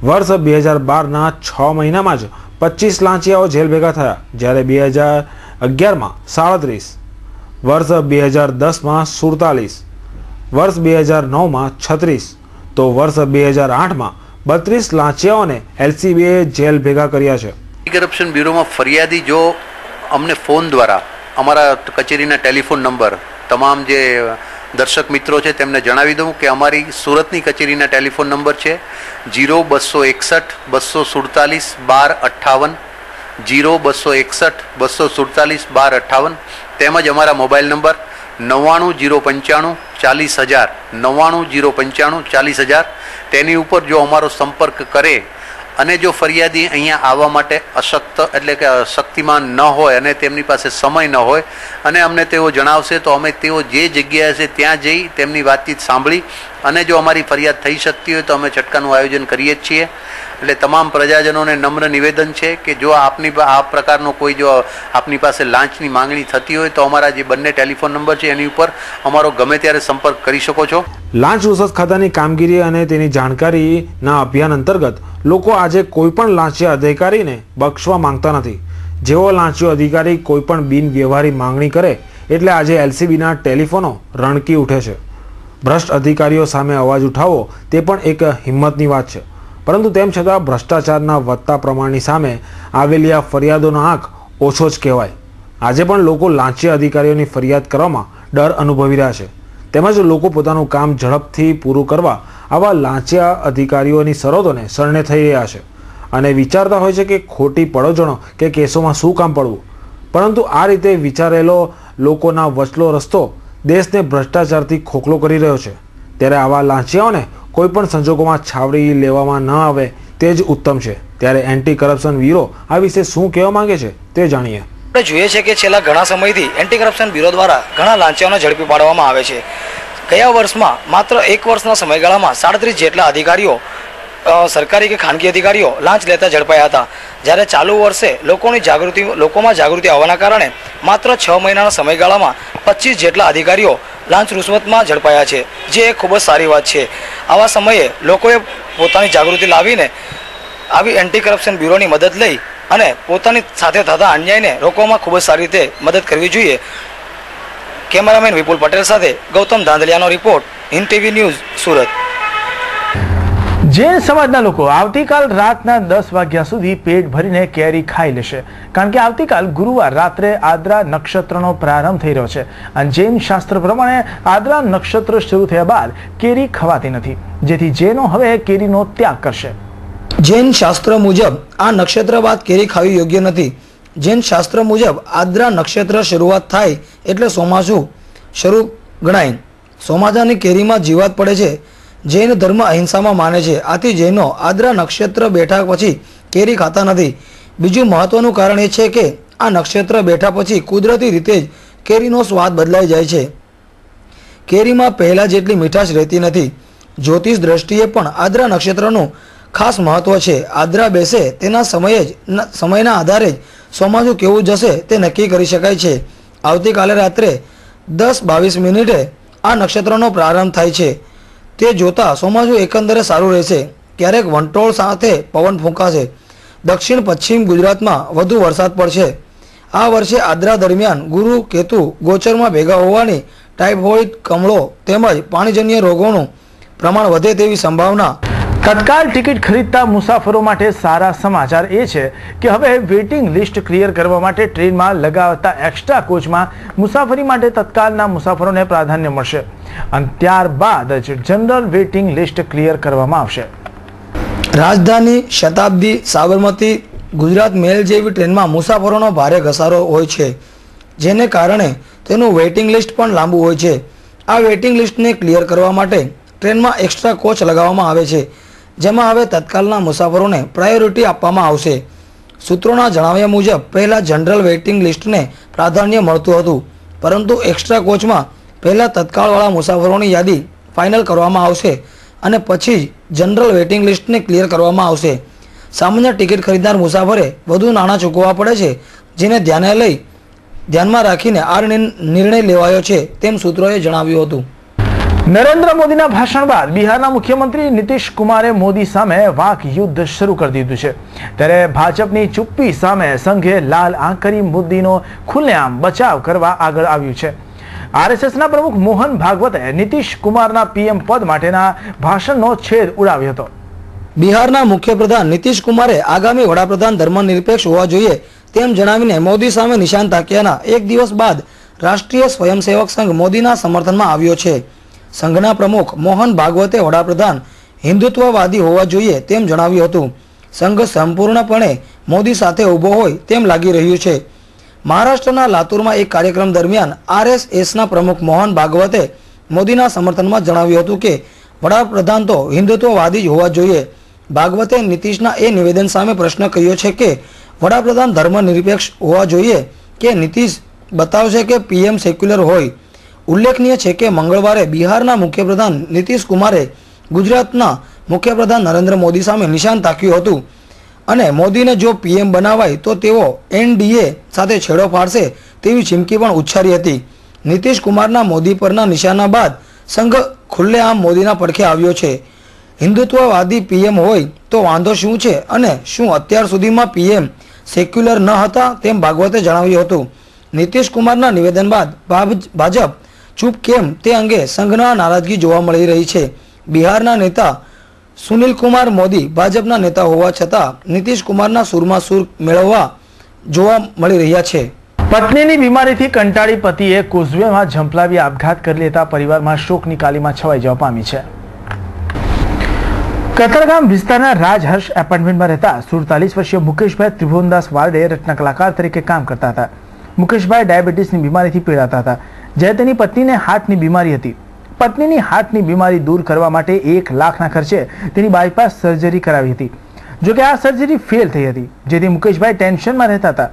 વર્ષ 2012ના 6 મહિનામાં જ 25 લાંચિયાઓ જેલ ભેગા થયા, જ્યારે 2011માં 37, વર્ષ 2010માં 47, વર્ષ 2009માં 36, તો વર્ષ 2008માં 32 લાંચિયાઓને એલસીબીએ જેલ ભેગા કર્યા છે. એન્ટી કરપ્શન બ્યુરોમાં ફરિયાદી જો અમને ફોન દ્વારા અમારા કચેરીના ટેલિફોન નંબર તમામ જે દર્શક મિત્રો છે તેમને જણાવી દઉં કે અમારી સુરતની કચેરીના ટેલિફોન નંબર છે 0261 247 1258, 0261 247 1258, તેમજ અમારા મોબાઈલ નંબર 99095 40000, 99095 40000. તેની ઉપર જો અમારો સંપર્ક કરે અને જો ફરિયાદી અહીંયા આવવા માટે અશક્ત એટલે કે શક્તિમાન ન હોય અને તેમની પાસે સમય ન હોય અને અમને તેઓ જણાવશે તો અમે તેઓ જે જગ્યાએ છે ત્યાં જઈ તેમની વાતચીત સાંભળી અને જો અમારી ફરિયાદ થઈ શકતી હોય તો અમે છટકાનું આયોજન કરીએ જ છીએ. એટલે તમામ પ્રજાજનોને નમ્ર નિવેદન છે કે જો આ પ્રકારનો કોઈ જો આપની પાસે લાંચની માંગણી થતી હોય તો અમારા જે બંને ટેલિફોન નંબર છે એની ઉપર અમારો ગમે ત્યારે સંપર્ક કરી શકો છો. લાંચ રૂશ્વત ખાતાની કામગીરી અને તેની જાણકારીના અભિયાન અંતર્ગત લોકો આજે કોઈ પણ લાંચિયા અધિકારીને બક્ષવા માંગતા નથી. જેવો લાંચિયો અધિકારી કોઈ પણ બિનવ્યવહારી માંગણી કરે એટલે આજે એલસીબીના ટેલિફોનો રણકી ઉઠે છે. ભ્રષ્ટ અધિકારીઓ સામે અવાજ ઉઠાવવો તે પણ એક હિંમતની વાત છે, પરંતુ તેમ છતાં ભ્રષ્ટાચારના વધતા પ્રમાણની સામે આવેલી આ ફરિયાદોનો આંક ઓછો જ કહેવાય. આજે પણ લોકો લાંચિયા અધિકારીઓની ફરિયાદ કરવામાં ડર અનુભવી રહ્યા છે, તેમજ લોકો પોતાનું કામ ઝડપથી પૂરું કરવા આવા લાંચિયા અધિકારીઓની શરતોને શરણે થઈ રહ્યા છે અને વિચારતા હોય છે કે ખોટી પડોજણો કે કેસોમાં શું કામ પડવું. પરંતુ આ રીતે વિચારેલો લોકોના વચલો રસ્તો દેશને ભ્રષ્ટાચારથી ખોખલો કરી રહ્યો છે. ત્યારે આવા લાંચિયાઓને કોઈ પણ સંજોગોમાં છાવરી લેવામાં ન આવે તે જ ઉત્તમ છે. ત્યારે એન્ટી કરપ્શન બ્યુરો આ વિશે શું કહેવા માંગે છે તે જાણીએ. આપણે જોઈએ છે કે છેલ્લા ઘણા સમયથી એન્ટી કરપ્શન બ્યુરો દ્વારા ઘણા લાંચિયાઓને ઝડપી પાડવામાં આવે છે. ગયા વર્ષમાં માત્ર 1 વર્ષના સમયગાળામાં 37 જેટલા અધિકારીઓ સરકારી કે ખાનગી અધિકારીઓ લાંચ લેતા ઝડપાયા હતા. જ્યારે ચાલુ વર્ષે લોકોમાં જાગૃતિ આવવાના કારણે માત્ર 6 મહિનાના સમયગાળામાં 25 જેટલા અધિકારીઓ લાંચ રૂશ્વતમાં ઝડપાયા છે, જે એક ખૂબ જ સારી વાત છે. આવા સમયે લોકોએ પોતાની જાગૃતિ લાવીને આવી એન્ટી કરપ્શન બ્યુરોની મદદ લઈ અને પોતાની સાથે થતા અન્યાયને રોકવામાં ખૂબ જ સારી રીતે મદદ કરવી જોઈએ. કેમેરામેન વિપુલ પટેલ સાથે ગૌતમ ધાંધલિયાનો રિપોર્ટ, હિન્દ ટીવી ન્યૂઝ, સુરત. જૈન સમાજના લોકો આવતીકાલ રાતના 10 વાગ્યા સુધી પેટ ભરીને કેરી ખાઈ લેશે, કારણ કે આવતીકાલ ગુરુવાર રાત્રે આદ્રા નક્ષત્રનો પ્રારંભ થઈ રહ્યો છે અને જૈન શાસ્ત્ર પ્રમાણે આદ્રા નક્ષત્ર શરૂ થયા બાદ કેરી ખવાતી નથી, જેથી જૈનો હવે કેરીનો ત્યાગ કરશે. જૈન શાસ્ત્ર મુજબ આ નક્ષત્ર બાદ કેરી ખાવી યોગ્ય નથી, જૈન શાસ્ત્ર મુજબ આદ્રા નક્ષત્ર શરૂઆત થાય એટલે ચોમાસું શરૂ ગણાય. ચોમાસાની કેરીમાં જીવાત પડે છે. જૈન ધર્મ અહિંસામાં માને છે. આથી જૈનો આદ્રા નક્ષત્ર બેઠા પછી કેરી ખાતા નથી. બીજું મહત્વનું કારણ એ છે કે આ નક્ષત્ર બેઠા પછી કુદરતી રીતે જ કેરીનો સ્વાદ બદલાઈ જાય છે. કેરીમાં પહેલાં જેટલી મીઠાશ રહેતી નથી. જ્યોતિષ દ્રષ્ટિએ પણ આદ્રા નક્ષત્રનું ખાસ મહત્વ છે. આદ્રા બેસે તેના સમયના આધારે જ ચોમાસું કેવું જશે તે નક્કી કરી શકાય છે. આવતીકાલે રાત્રે 10:22 આ નક્ષત્રનો પ્રારંભ થાય છે. તે જોતાં ચોમાસું એકંદરે સારું રહેશે. ક્યારેક વંટોળ સાથે પવન ફૂંકાશે. દક્ષિણ પશ્ચિમ ગુજરાતમાં વધુ વરસાદ પડશે. આ વર્ષે આદ્રા દરમિયાન ગુરુ કેતુ ગોચરમાં ભેગા હોવાની ટાઇફોઇડ, કમળો તેમજ પાણીજન્ય રોગોનું પ્રમાણ વધે તેવી સંભાવના. તત્કાલ ટિકિટ ખરીદતા મુસાફરો માટે સારા સમાચાર એ છે કે હવે વેઇટિંગ લિસ્ટ ક્લિયર કરવા માટે ટ્રેનમાં લગાવતા એક્સ્ટ્રા કોચમાં મુસાફરી માટે તત્કાલના મુસાફરોને પ્રાધાન્ય મળશે અને ત્યારબાદ જ જનરલ વેઇટિંગ લિસ્ટ ક્લિયર કરવામાં આવશે. રાજધાની, શતાબ્દી, સાબરમતી, ગુજરાત મેલ જેવી ટ્રેનમાં મુસાફરોનો ભારે ઘસારો હોય છે, જેને કારણે તેનું વેઇટિંગ લિસ્ટ પણ લાંબુ હોય છે. આ વેઇટિંગ લિસ્ટને ક્લિયર કરવા માટે ટ્રેનમાં એક્સ્ટ્રા કોચ લગાવવામાં આવે છે, જેમાં હવે તત્કાલના મુસાફરોને પ્રાયોરિટી આપવામાં આવશે. સૂત્રોના જણાવ્યા મુજબ પહેલાં જનરલ વેઇટિંગ લિસ્ટને પ્રાધાન્ય મળતું હતું, પરંતુ એક્સ્ટ્રા કોચમાં પહેલાં તત્કાળવાળા મુસાફરોની યાદી ફાઇનલ કરવામાં આવશે અને પછી જ જનરલ વેઇટિંગ લિસ્ટને ક્લિયર કરવામાં આવશે. સામાન્ય ટિકિટ ખરીદનાર મુસાફરે વધુ નાણાં ચૂકવવા પડે છે, જેને ધ્યાનમાં રાખીને આ નિર્ણય લેવાયો છે, તેમ સૂત્રોએ જણાવ્યું હતું. નરેન્દ્ર મોદીના ભાષણ બાદ બિહારના મુખ્યમંત્રી નીતિશ કુમારે મોદી સામે વાક યુદ્ધ શરૂ કરી દીધું છે. ત્યારે ભાજપની ચુપ્પી સામે સંઘે લાલ આંખ કરી મોદીનો ખુલ્લેઆમ બચાવ કરવા આગળ આવ્યું છે. આરએસએસના પ્રમુખ મોહન ભાગવતે નીતિશ કુમારના પીએમ પદ માટેના ભાષણનો છેદ ઉડાવ્યો હતો. બિહારના મુખ્યપ્રધાન નીતિશ કુમારે આગામી વડાપ્રધાન ધર્મનિરપેક્ષ હોવા જોઈએ તેમ જણાવીને મોદી સામે નિશાન તાક્યાના એક દિવસ બાદ રાષ્ટ્રીય સ્વયંસેવક સંઘ મોદીના સમર્થનમાં આવ્યો છે. સંઘના પ્રમુખ મોહન ભાગવતે વડાપ્રધાન હિન્દુત્વવાદી હોવા જોઈએ તેમ જણાવ્યું હતું. સંઘ સંપૂર્ણપણે મોદી સાથે ઊભો હોય તેમ લાગી રહ્યું છે. મહારાષ્ટ્રના લાતુરમાં એક કાર્યક્રમ દરમિયાન આરએસએસના પ્રમુખ મોહન ભાગવતે મોદીના સમર્થનમાં જણાવ્યું હતું કે વડાપ્રધાન તો હિન્દુત્વવાદી જ હોવા જોઈએ. ભાગવતે નીતિશના એ નિવેદન સામે પ્રશ્ન કર્યો છે કે વડાપ્રધાન ધર્મનિરપેક્ષ હોવા જોઈએ કે નીતિશ બતાવશે કે પીએમ સેક્યુલર હોય. ઉલ્લેખનીય છે કે મંગળવારે બિહારના મુખ્યપ્રધાન નીતિશ કુમારે ગુજરાતના મુખ્યપ્રધાન નરેન્દ્ર મોદી સામે નિશાન તાક્યું હતું અને મોદીને જો પીએમ બનાવાય તો તેઓ એનડીએ સાથે છેડો ફાડશે તેવી ચીમકી પણ ઉચ્ચારી હતી. નીતિશ કુમારના મોદી પરના નિશાના બાદ સંઘ ખુલ્લેઆમ મોદીના પડખે આવ્યો છે. હિન્દુત્વવાદી પીએમ હોય તો વાંધો શું છે અને શું અત્યાર સુધીમાં પીએમ સેક્યુલર ન હતા તેમ ભાગવતે જણાવ્યું હતું. નીતિશ કુમારના નિવેદન બાદ ભાજપ ચૂપ કેમ તે અંગે સંઘના નારાજગી જોવા મળી રહી છે. બિહારના નેતા સુનિલ કુમાર મોદી ભાજપના નેતા હોવા છતાં નીતિશ કુમારના સૂરમાં સૂર મેળવવા જોવા મળી રહ્યા છે. પત્નીની બીમારીથી કંટાળી પતિએ કોઝવેમાં ઝંપલાવી આપઘાત કરી લેતા પરિવારમાં શોકની કાલીમાં છવાઈ જવા પામી છે. કતારગામ વિસ્તારના રાજહર્ષ એપાર્ટમેન્ટમાં રહેતા 47 વર્ષીય મુકેશભાઈ ત્રિભુવનદાસ વાલ્ડે રત્ન કલાકાર તરીકે કામ કરતા હતા. મુકેશભાઈ ડાયાબિટીસની બીમારીથી પીડાતા હતા, જ્યારે તેની પત્નીને હાર્ટની બીમારી હતી. પત્નીની હાર્ટની બીમારી દૂર કરવા માટે 1 લાખના ખર્ચે તેની બાયપાસ સર્જરી કરાવી હતી. જોકે આ સર્જરી ફેલ થઈ હતી, જેથી મુકેશભાઈ ટેન્શનમાં રહેતા હતા.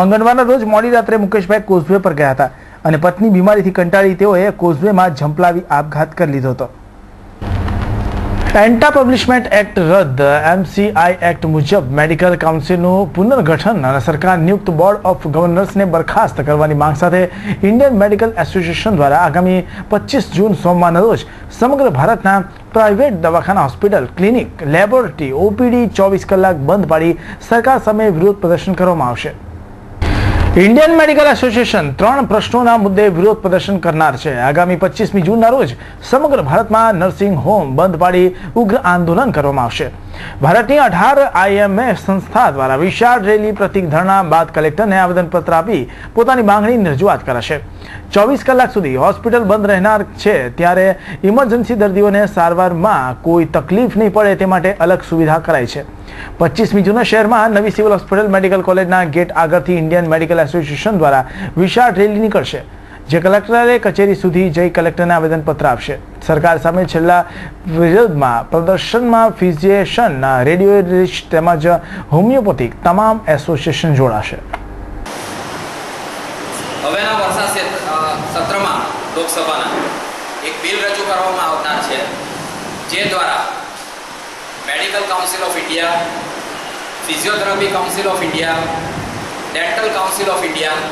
મંગળવારના રોજ મોડી રાત્રે મુકેશભાઈ કોઝવે પર ગયા હતા અને પત્ની બીમારીથી કંટાળી તેઓએ કોઝવેમાં ઝંપલાવી આપઘાત કરી લીધો હતો. એન્ટા પબ્લિશમેન્ટ એક્ટ રદ, એમસીઆઈ એક્ટ મુજબ મેડિકલ કાઉન્સિલનું પુનર્ગઠન અને સરકાર નિયુક્ત બોર્ડ ઓફ ગવર્નર્સને બરખાસ્ત કરવાની માંગ સાથે ઇન્ડિયન મેડિકલ એસોસિએશન દ્વારા આગામી 25 જૂન સોમવારના રોજ સમગ્ર ભારતના પ્રાઇવેટ દવાખાના, હોસ્પિટલ, ક્લિનિક, લેબોરેટરી, ઓપીડી 24 કલાક બંધ પાડી સરકાર સામે વિરોધ પ્રદર્શન કરવામાં આવશે. ઇન્ડિયન મેડિકલ એસોસિએશન 3 પ્રશ્નોના મુદ્દે વિરોધ પ્રદર્શન કરનાર છે. આગામી 25મી જૂનના રોજ સમગ્ર ભારતમાં નર્સિંગ હોમ બંધ પાડી ઉગ્ર આંદોલન કરવામાં આવશે. ભારતની 18 IMF સંસ્થા દ્વારા વિશાળ રેલી પ્રતિક ધરણા બાદ કલેક્ટરને આવેદનપત્ર આપી પોતાની માંગણીની રજૂઆત કરાશે. 24 કલાક સુધી હોસ્પિટલ બંધ રહેનાર છે ત્યારે ઇમરજન્સી દર્દીઓને સારવારમાં કોઈ તકલીફ નહીં પડે તે માટે અલગ સુવિધા કરાઈ છે. 25મી જૂને શહેરમાં નવી સિવિલ હોસ્પિટલ મેડિકલ કોલેજના ગેટ આગળથી ઇન્ડિયન મેડિકલ એસોસિએશન દ્વારા વિશાળ રેલી નીકળશે, જે કલેક્ટરે કચેરી સુધી જઈ કલેક્ટરને આવેદનપત્ર આપશે. સરકાર સામે છેલ્લા વિરોધમાં પ્રદર્શનમાં ફિઝિશિયન, રેડિયોલોજિસ્ટ તેમજ હોમિયોપેથિક તમામ એસોસિએશન જોડાશે. હવેના વર્ષા સત્રમાં લોકસભાના એક બિલ રજૂ કરવામાં આવનાર છે, જે દ્વારા medical council of India, physiotherapy council of India, dental council of India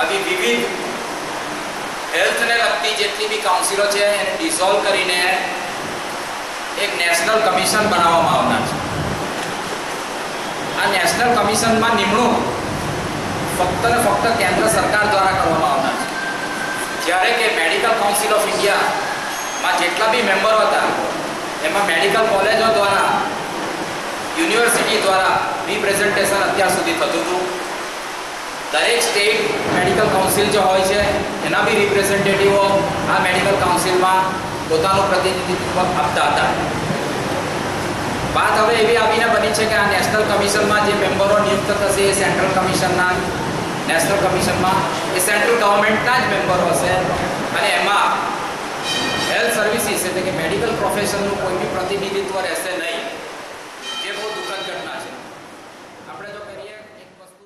આવી વિવિધ હેલ્થને લગતી જેટલી બી કાઉન્સિલો છે એને ડિસોલ્વ કરીને એક નેશનલ કમિશન બનાવવામાં આવનાર છે. આ નેશનલ કમિશનમાં નિમણૂક ફક્ત ને ફક્ત કેન્દ્ર સરકાર દ્વારા કરવામાં આવનાર છે. જ્યારે કે મેડિકલ કાઉન્સિલ ઓફ ઇન્ડિયામાં જેટલા બી મેમ્બરો હતા એમાં મેડિકલ કોલેજો દ્વારા, યુનિવર્સિટી દ્વારા રિપ્રેઝન્ટેશન અત્યાર સુધી થતું હતું. દરેક સ્ટેટ મેડિકલ કાઉન્સિલ જે હોય છે એના બી રિપ્રેઝેન્ટેટિવો આ મેડિકલ કાઉન્સિલમાં પોતાનું પ્રતિનિધિત્વ આપતા હતા. વાત હવે એવી આવીને બની છે કે આ નેશનલ કમિશનમાં જે મેમ્બરો નિયુક્ત થશે એ સેન્ટ્રલ કમિશનના નેશનલ કમિશનમાં એ સેન્ટ્રલ ગવર્મેન્ટના જ મેમ્બરો હશે અને એમાં હેલ્થ સર્વિસીસ એટલે કે મેડિકલ પ્રોફેશનનું કોઈ બી પ્રતિનિધિત્વ રહેશે નહીં, જે બહુ દુઃખદ ઘટના છે. આપણે જો કરીએ એક વસ્તુ,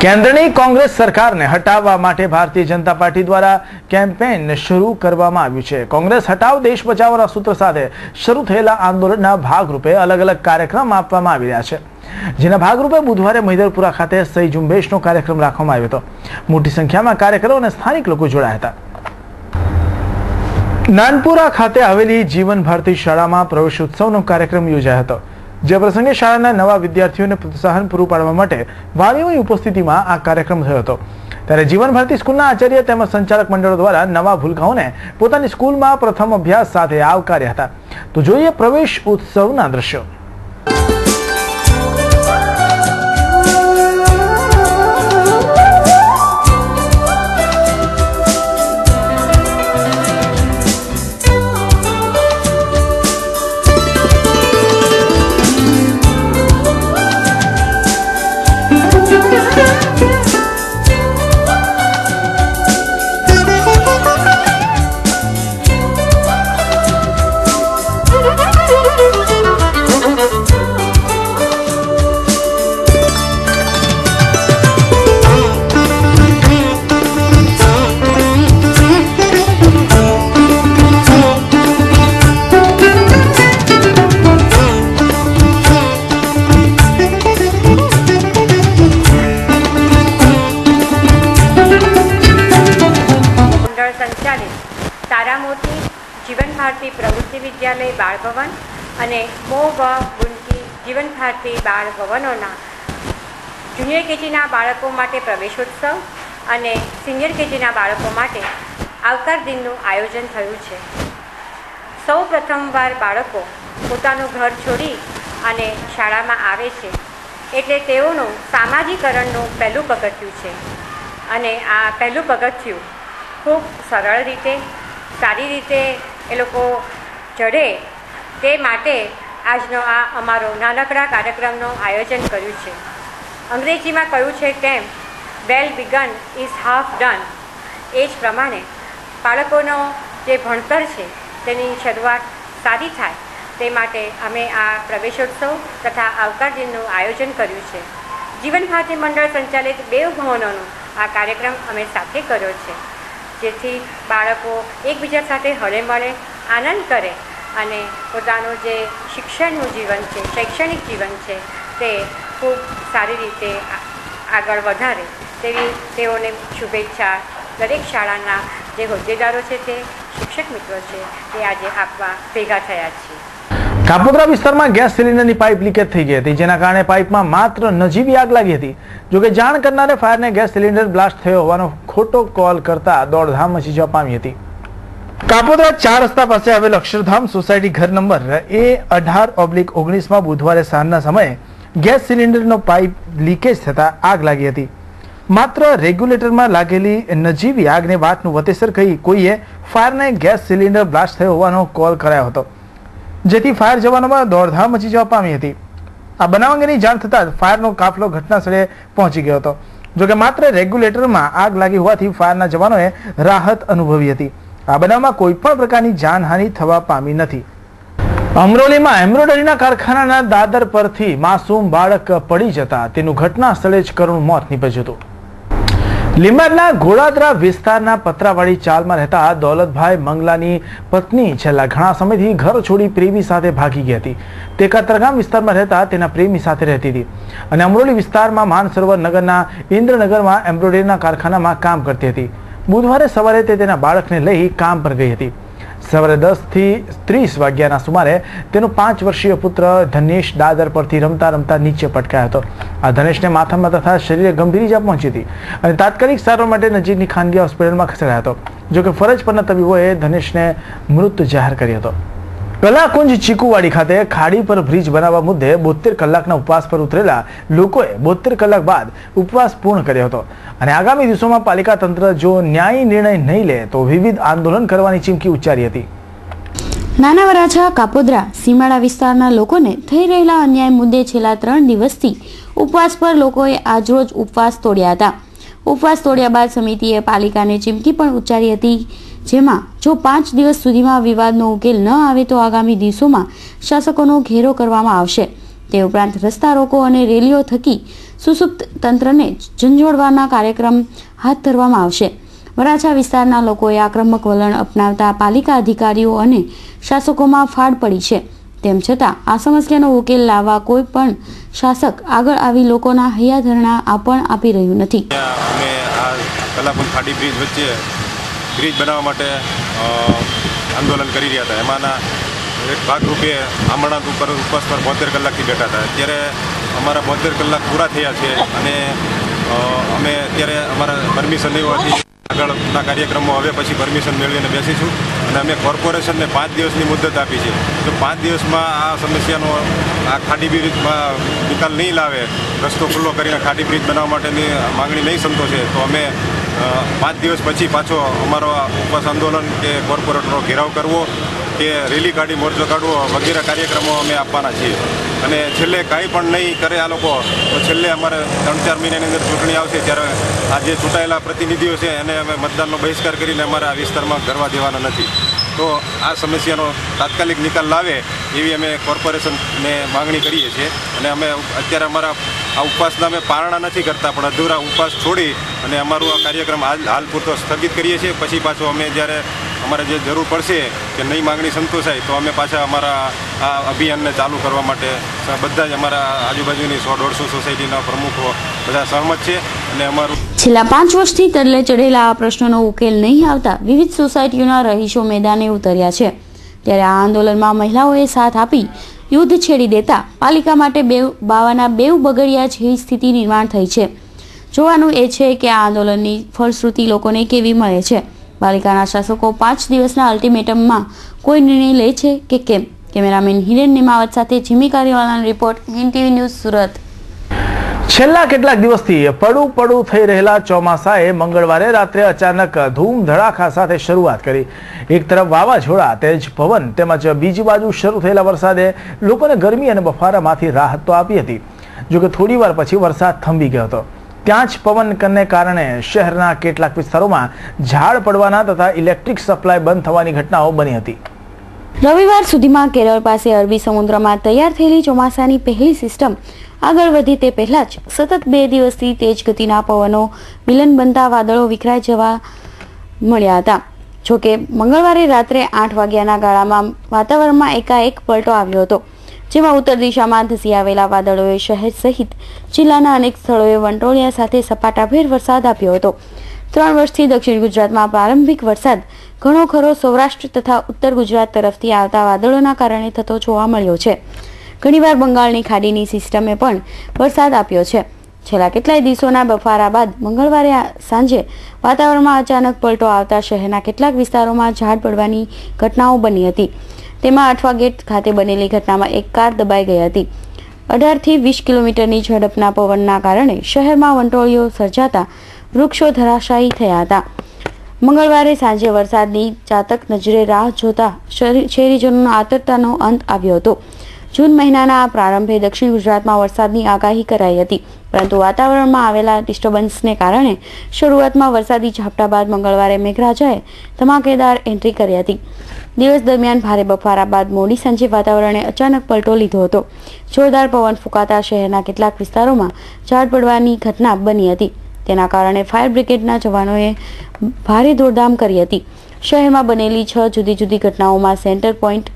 કેન્દ્રની કોંગ્રેસ સરકારને હટાવવા માટે ભારતીય જનતા પાર્ટી દ્વારા કેમ્પેઇન શરૂ કરવામાં આવ્યું છે. કોંગ્રેસ હટાવ દેશ બચાવોના સૂત્ર સાથે શરૂ થયેલા આંદોલનના ભાગરૂપે અલગ અલગ કાર્યક્રમ આપવામાં આવી રહ્યા છે, જેના ભાગરૂપે બુધવારે મહિદરપુરા ખાતે સહી ઝુંબેશનો કાર્યક્રમ રાખવામાં આવ્યો હતો. મોટી સંખ્યામાં કાર્યકરો અને સ્થાનિક લોકો જોડાયા હતા. નાનપુરા ખાતે આવેલી જીવન ભારતી શાળામાં પ્રવેશ ઉત્સવનો કાર્યક્રમ યોજાયો હતો, જે પ્રસંગે શાળાના નવા વિદ્યાર્થીઓને પ્રોત્સાહન પૂરું પાડવા માટે વાલીઓની ઉપસ્થિતિમાં આ કાર્યક્રમ થયો હતો. ત્યારે જીવન ભારતી સ્કૂલના આચાર્ય તેમજ સંચાલક મંડળો દ્વારા નવા ભૂલકાઓને પોતાની સ્કૂલમાં પ્રથમ અભ્યાસ સાથે આવકાર્યા હતા. તો જોઈએ પ્રવેશ ઉત્સવના દ્રશ્યો. જીવન ભારતી પ્રવૃત્તિ વિદ્યાલય બાળ ભવન અને મોહવા બુનકી જીવન ભારતી બાળ ભવનોના જુનિયર કેજીના બાળકો માટે પ્રવેશોત્સવ અને સિનિયર કેજીના બાળકો માટે આવકાર દિનનું આયોજન થયું છે. સૌ પ્રથમવાર બાળકો પોતાનું ઘર છોડી અને શાળામાં આવે છે એટલે તેઓનું સામાજિકરણનું પહેલું પગથિયું છે અને આ પહેલું પગથિયું ખૂબ સરળ રીતે, સારી રીતે એ લોકો ચડે તે માટે આજનો આ અમારો નાનકડા કાર્યક્રમનું આયોજન કર્યું છે. અંગ્રેજીમાં કહ્યું છે તેમ વેલ બિગન ઇઝ હાફ ડન. એ જ પ્રમાણે બાળકોનો જે ભણતર છે તેની શરૂઆત સારી થાય તે માટે અમે આ પ્રવેશોત્સવ તથા આવકાર દિનનું આયોજન કર્યું છે. જીવન ભારતી મંડળ સંચાલિત 2 ભવનોનો આ કાર્યક્રમ અમે સાથે કર્યો છે, જેથી બાળકો એકબીજા સાથે હળે મળે, આનંદ કરે અને પોતાનું જે શિક્ષણનું જીવન છે, શૈક્ષણિક જીવન છે તે ખૂબ સારી રીતે આગળ વધારે તેવી તેઓને શુભેચ્છા દરેક શાળાના જે હોદ્દેદારો છે તે શિક્ષક મિત્રો છે તે આજે આપવા ભેગા થયા છે. કાપોદ્રા વિસ્તારમાં ગેસ સિલિન્ડરની પાઇપ લીકેજ થઈ ગઈ હતી, જેના કારણે પાઇપમાં માત્ર નજીવી આગ લાગી હતી. જોકે જાણ કરનારે ફાયરને ગેસ સિલિન્ડર બ્લાસ્ટ થયો હોવાનો ખોટો કોલ કરતા દોડધામ મચી જવા પામી હતી. કાપોદ્રા 4 રસ્તા પાસે આવેલ અક્ષરધામ સોસાયટી ઘર નંબર A18/19 બુધવારે સાંજના સમયે ગેસ સિલિન્ડરનો પાઇપ લીકેજ થતા આગ લાગી હતી. માત્ર રેગ્યુલેટરમાં લાગેલી નજીવી આગને વાતનું વતેસર કહી કોઈએ ફાયરને ગેસ સિલિન્ડર બ્લાસ્ટ થયો હોવાનો કોલ કરાયો હતો, જેથી ફાયર જવાનોમાં દોડધામ મચી જવા પામી હતી. આ બનાવ અંગેની જાણ થતાં જ ફાયરનો કાફલો ઘટના સ્થળે પહોંચી ગયો હતો. જોકે માત્ર રેગ્યુલેટરમાં આગ લાગી હોવાથી ફાયરના જવાનોએ રાહત અનુભવી હતી. આ બનાવમાં કોઈ પણ પ્રકારની જાનહાનિ થવા પામી નથી. અમરોલીમાં એમ્બ્રોઇડરીના કારખાનાના દાદર પરથી માસૂમ બાળક પડી જતા તેનું ઘટના સ્થળે જ કરુણ મોત નીપજ્યું હતું. લીંબાડના ઘોડાદરા વિસ્તારના પતરાવાડી ચાલમાં રહેતા દોલતભાઈ મંગલાની પત્ની છેલ્લા ઘણા સમયથી ઘર છોડી પ્રેમી સાથે ભાગી ગઈ હતી. તે કતરગામ વિસ્તારમાં રહેતા તેના પ્રેમી સાથે રહેતી હતી અને અમરોલી વિસ્તારમાં માનસરોવર નગરના ઇન્દ્રનગરમાં એમ્બ્રોઇડરીના કારખાનામાં કામ કરતી હતી. બુધવારે સવારે તે તેના બાળકને લઈ કામ પર ગઈ હતી. સવારે 10 થી 30 વાગ્યાના સુમારે તેનો 5 વર્ષીય પુત્ર ધનેશ દાદર પરથી રમતા રમતા નીચે પટકાયો હતો. આ ધનેશને માથામાં તથા શરીરે ગંભીર ઇજા પહોંચી હતી અને તાત્કાલિક સારવાર માટે નજીકની ખાનગી હોસ્પિટલમાં ખસેડાયો હતો. જોકે ફરજ પરના તબીબોએ ધનેશને મૃત જાહેર કર્યો હતો. કલાકુંજ ચીકુવાડી ખાતે ખાડી પર બ્રિજ બનાવવા મુદ્દે 72 કલાકના ઉપવાસ પર ઉતરેલા લોકોએ 72 કલાક બાદ ઉપવાસ પૂર્ણ કર્યો હતો અને આગામી દિવસોમાં પાલિકા તંત્ર જો ન્યાયી નિર્ણય નહીં લે તો વિવિધ આંદોલન કરવાની ચીમકી ઉચ્ચારી હતી. નાના વરાછા કાપોદ્રા સીમાડા વિસ્તારના લોકોને થઈ રહેલા અન્યાય મુદ્દે છેલ્લા 3 દિવસથી ઉપવાસ પર લોકોએ આજરોજ ઉપવાસ તોડ્યા હતા. ઉપવાસ તોડ્યા બાદ સમિતિએ પાલિકાને ચીમકી પણ ઉચ્ચારી હતી, જેમાં જો 5 દિવસ સુધીમાં વિવાદનો ઉકેલ ન આવે તો આગામી દિવસોમાં શાસકોનો ઘેરો કરવામાં આવશે. તે ઉપરાંત રસ્તા રોકો અને રેલીઓ થકી સુસુપ્ત તંત્રને ઝંઝોળવાના કાર્યક્રમ હાથ ધરવામાં આવશે. વરાછા વિસ્તારના લોકોએ આક્રમક વલણ અપનાવતા પાલિકા અધિકારીઓ અને શાસકોમાં ફાડ પડી છે. તેમ છતાં આ સમસ્યાનો ઉકેલ લાવવા કોઈ પણ શાસક આગળ આવી લોકોના હૈયાધરણા આપી રહ્યું નથી. અમે આ કલાપુંજ ખાડી બ્રિજ વચ્ચે બ્રિજ બનાવવા માટે આંદોલન કરી રહ્યા હતા. એમાંના એક ભાગરૂપે આમરણાંત ઉપર ઉપવાસ પર 72 કલાકથી બેઠા હતા. અત્યારે અમારા 72 કલાક પૂરા થયા છે અને અમે અત્યારે અમારા પરમિશન નહીં હોવાથી આગળના કાર્યક્રમો હવે પછી પરમિશન મેળવીને બેસીશું અને અમે કોર્પોરેશનને 5 દિવસની મુદત આપી છે. જો 5 દિવસમાં આ સમસ્યાનો આ ખાડી બ્રિજમાં નિકાલ નહીં લાવે, રસ્તો ખુલ્લો કરીને ખાડી બ્રિજ બનાવવા માટેની માંગણી નહીં સંતોષે તો અમે 5 દિવસ પછી પાછો અમારો ઉપવાસ આંદોલન કે કોર્પોરેટરનો ઘેરાવ કરવો કે રેલી કાઢી મોરચો કાઢવો વગેરે કાર્યક્રમો અમે આપવાના છીએ. અને છેલ્લે કાંઈ પણ નહીં કરે આ લોકો તો છેલ્લે અમારે 3-4 મહિનાની અંદર ચૂંટણી આવશે ત્યારે આ જે ચૂંટાયેલા પ્રતિનિધિઓ છે એને અમે મતદાનનો બહિષ્કાર કરીને અમારા વિસ્તારમાં કરવા દેવાના નથી. તો આ સમસ્યાનો તાત્કાલિક નિકાલ લાવે એવી અમે કોર્પોરેશનને માંગણી કરીએ છીએ અને અમે અત્યારે અમારા આ ઉપવાસના અમે પારણા નથી કરતા પણ અધૂરા ઉપવાસ છોડી અને અમારું આ કાર્યક્રમ હાલ પૂરતો સ્થગિત કરીએ છીએ. પછી પાછો અમે જ્યારે અમારે જે જરૂર પડશે કે નહીં માંગણી સંતોષાય તો અમે પાછા અમારા આ અભિયાનને ચાલુ કરવા માટે બધા જ અમારા આજુબાજુની 100-150 સોસાયટીના પ્રમુખો બધા સહમત છે અને અમારું છેલ્લા 5 વર્ષથી તરલે ચડેલા આ પ્રશ્નનો ઉકેલ નહીં આવતા વિવિધ સોસાયટીઓના રહીશો મેદાને ઉતર્યા છે. ત્યારે આ આંદોલનમાં મહિલાઓએ સાથ આપી યુદ્ધ છેડી દેતા પાલિકા માટે બાવાના બેવ બગડિયા જેવી સ્થિતિ નિર્માણ થઈ છે. જોવાનું એ છે કે આ આંદોલનની ફળશ્રુતિ લોકોને કેવી મળે છે. પાલિકાના શાસકો 5 દિવસના અલ્ટિમેટમમાં કોઈ નિર્ણય લે છે કે કેમ? કેમેરામેન હિરેન નિમાવત સાથે જીમી કારીવાલાનો રિપોર્ટ, NTV ન્યૂઝ, સુરત. છેલ્લા કેટલાક દિવસથી પડું થઈ રહેલા ચોમાસાએ મંગળવારે રાત્રે અચાનક ધૂમ ધડાકા સાથે શરૂઆત કરી. એક તરફ વાવાઝોડા, તેજ પવન તેમજ બીજી બાજુ શરૂ થયેલા વરસાદે લોકોને ગરમી અને બફારામાંથી રાહત તો આપી હતી. જોકે થોડી વાર પછી વરસાદ થંભી ગયો હતો. ત્યાં જ પવનને કારણે શહેરના કેટલાક વિસ્તારોમાં ઝાડ પડવાના તથા ઇલેક્ટ્રિક સપ્લાય બંધ થવાની ઘટનાઓ બની હતી. રવિવાર સુધીમાં કેરળ પાસે અરબી સમુદ્રમાં તૈયાર થયેલી ચોમાસાની પહેલી સિસ્ટમ આગળ વધી તે પહેલા જ સતત 2 દિવસથી તેજ ગતિના પવનો વિલન બનતા વાદળો વિખરાઈ જવા મળ્યા હતા. જોકે મંગળવારે રાત્રે 8 વાગ્યાના ગાળામાં વાતાવરણમાં એકાએક પલટો આવ્યો હતો, જેમાં ઉત્તર દિશામાં ધસી આવેલા વાદળોએ શહેર સહિત જિલ્લાના અનેક સ્થળોએ વંટોળિયા સાથે સપાટાભેર વરસાદ આપ્યો હતો. 3 વર્ષથી દક્ષિણ ગુજરાતમાં પ્રારંભિક વરસાદ ઘણો ખરો સૌરાષ્ટ્ર તથા ઉત્તર ગુજરાત તરફથી આવતા વાદળોના કારણે થતો જોવા મળ્યો છે. ઘણીવાર બંગાળની ખાડીની સિસ્ટમે પણ વરસાદ આપ્યો છે. છેલ્લા કેટલાય દિવસોના બફારા બાદ મંગળવારે સાંજે વાતાવરણમાં અચાનક પલટો આવતા શહેરના કેટલાક વિસ્તારોમાં ઝાડ પડવાની ઘટનાઓ બની હતી. તેમાં અઠવા ગેટ ખાતે બનેલી ઘટનામાં એક કાર દબાઈ ગઈ હતી. 18 થી 20 કિલોમીટરની ઝડપના પવનના કારણે શહેરમાં વંટોળીઓ સર્જાતા વૃક્ષો ધરાશાયી થયા હતા. મંગળવારે સાંજે વરસાદની ચાતક નજરે રાહ જોતા શહેરીજનોનો આતરતાનો અંત આવ્યો હતો. જૂન મહિનાના પ્રારંભે દક્ષિણ ગુજરાતમાં વરસાદની આગાહી કરાઈ હતી, પરંતુ વાતાવરણમાં આવેલા ડિસ્ટર્બન્સને કારણે શરૂઆતમાં વરસાદી ઝાપટા બાદ મંગળવારે મેઘરાજાએ ધમાકેદાર એન્ટ્રી કરી હતી. દિવસ દરમિયાન ભારે બફારા બાદ મોડી સાંજે વાતાવરણે અચાનક પલટો લીધો હતો. જોરદાર પવન ફૂંકાતા શહેરના કેટલાક વિસ્તારોમાં ઝાડ પડવાની ઘટના બની હતી. તેના કારણે ફાયર બ્રિગેડના જવાનોએ ભારે દોડધામ કરી હતી. શહેરમાં બનેલી 6 જુદી જુદી ઘટનાઓમાં સેન્ટર પોઈન્ટ,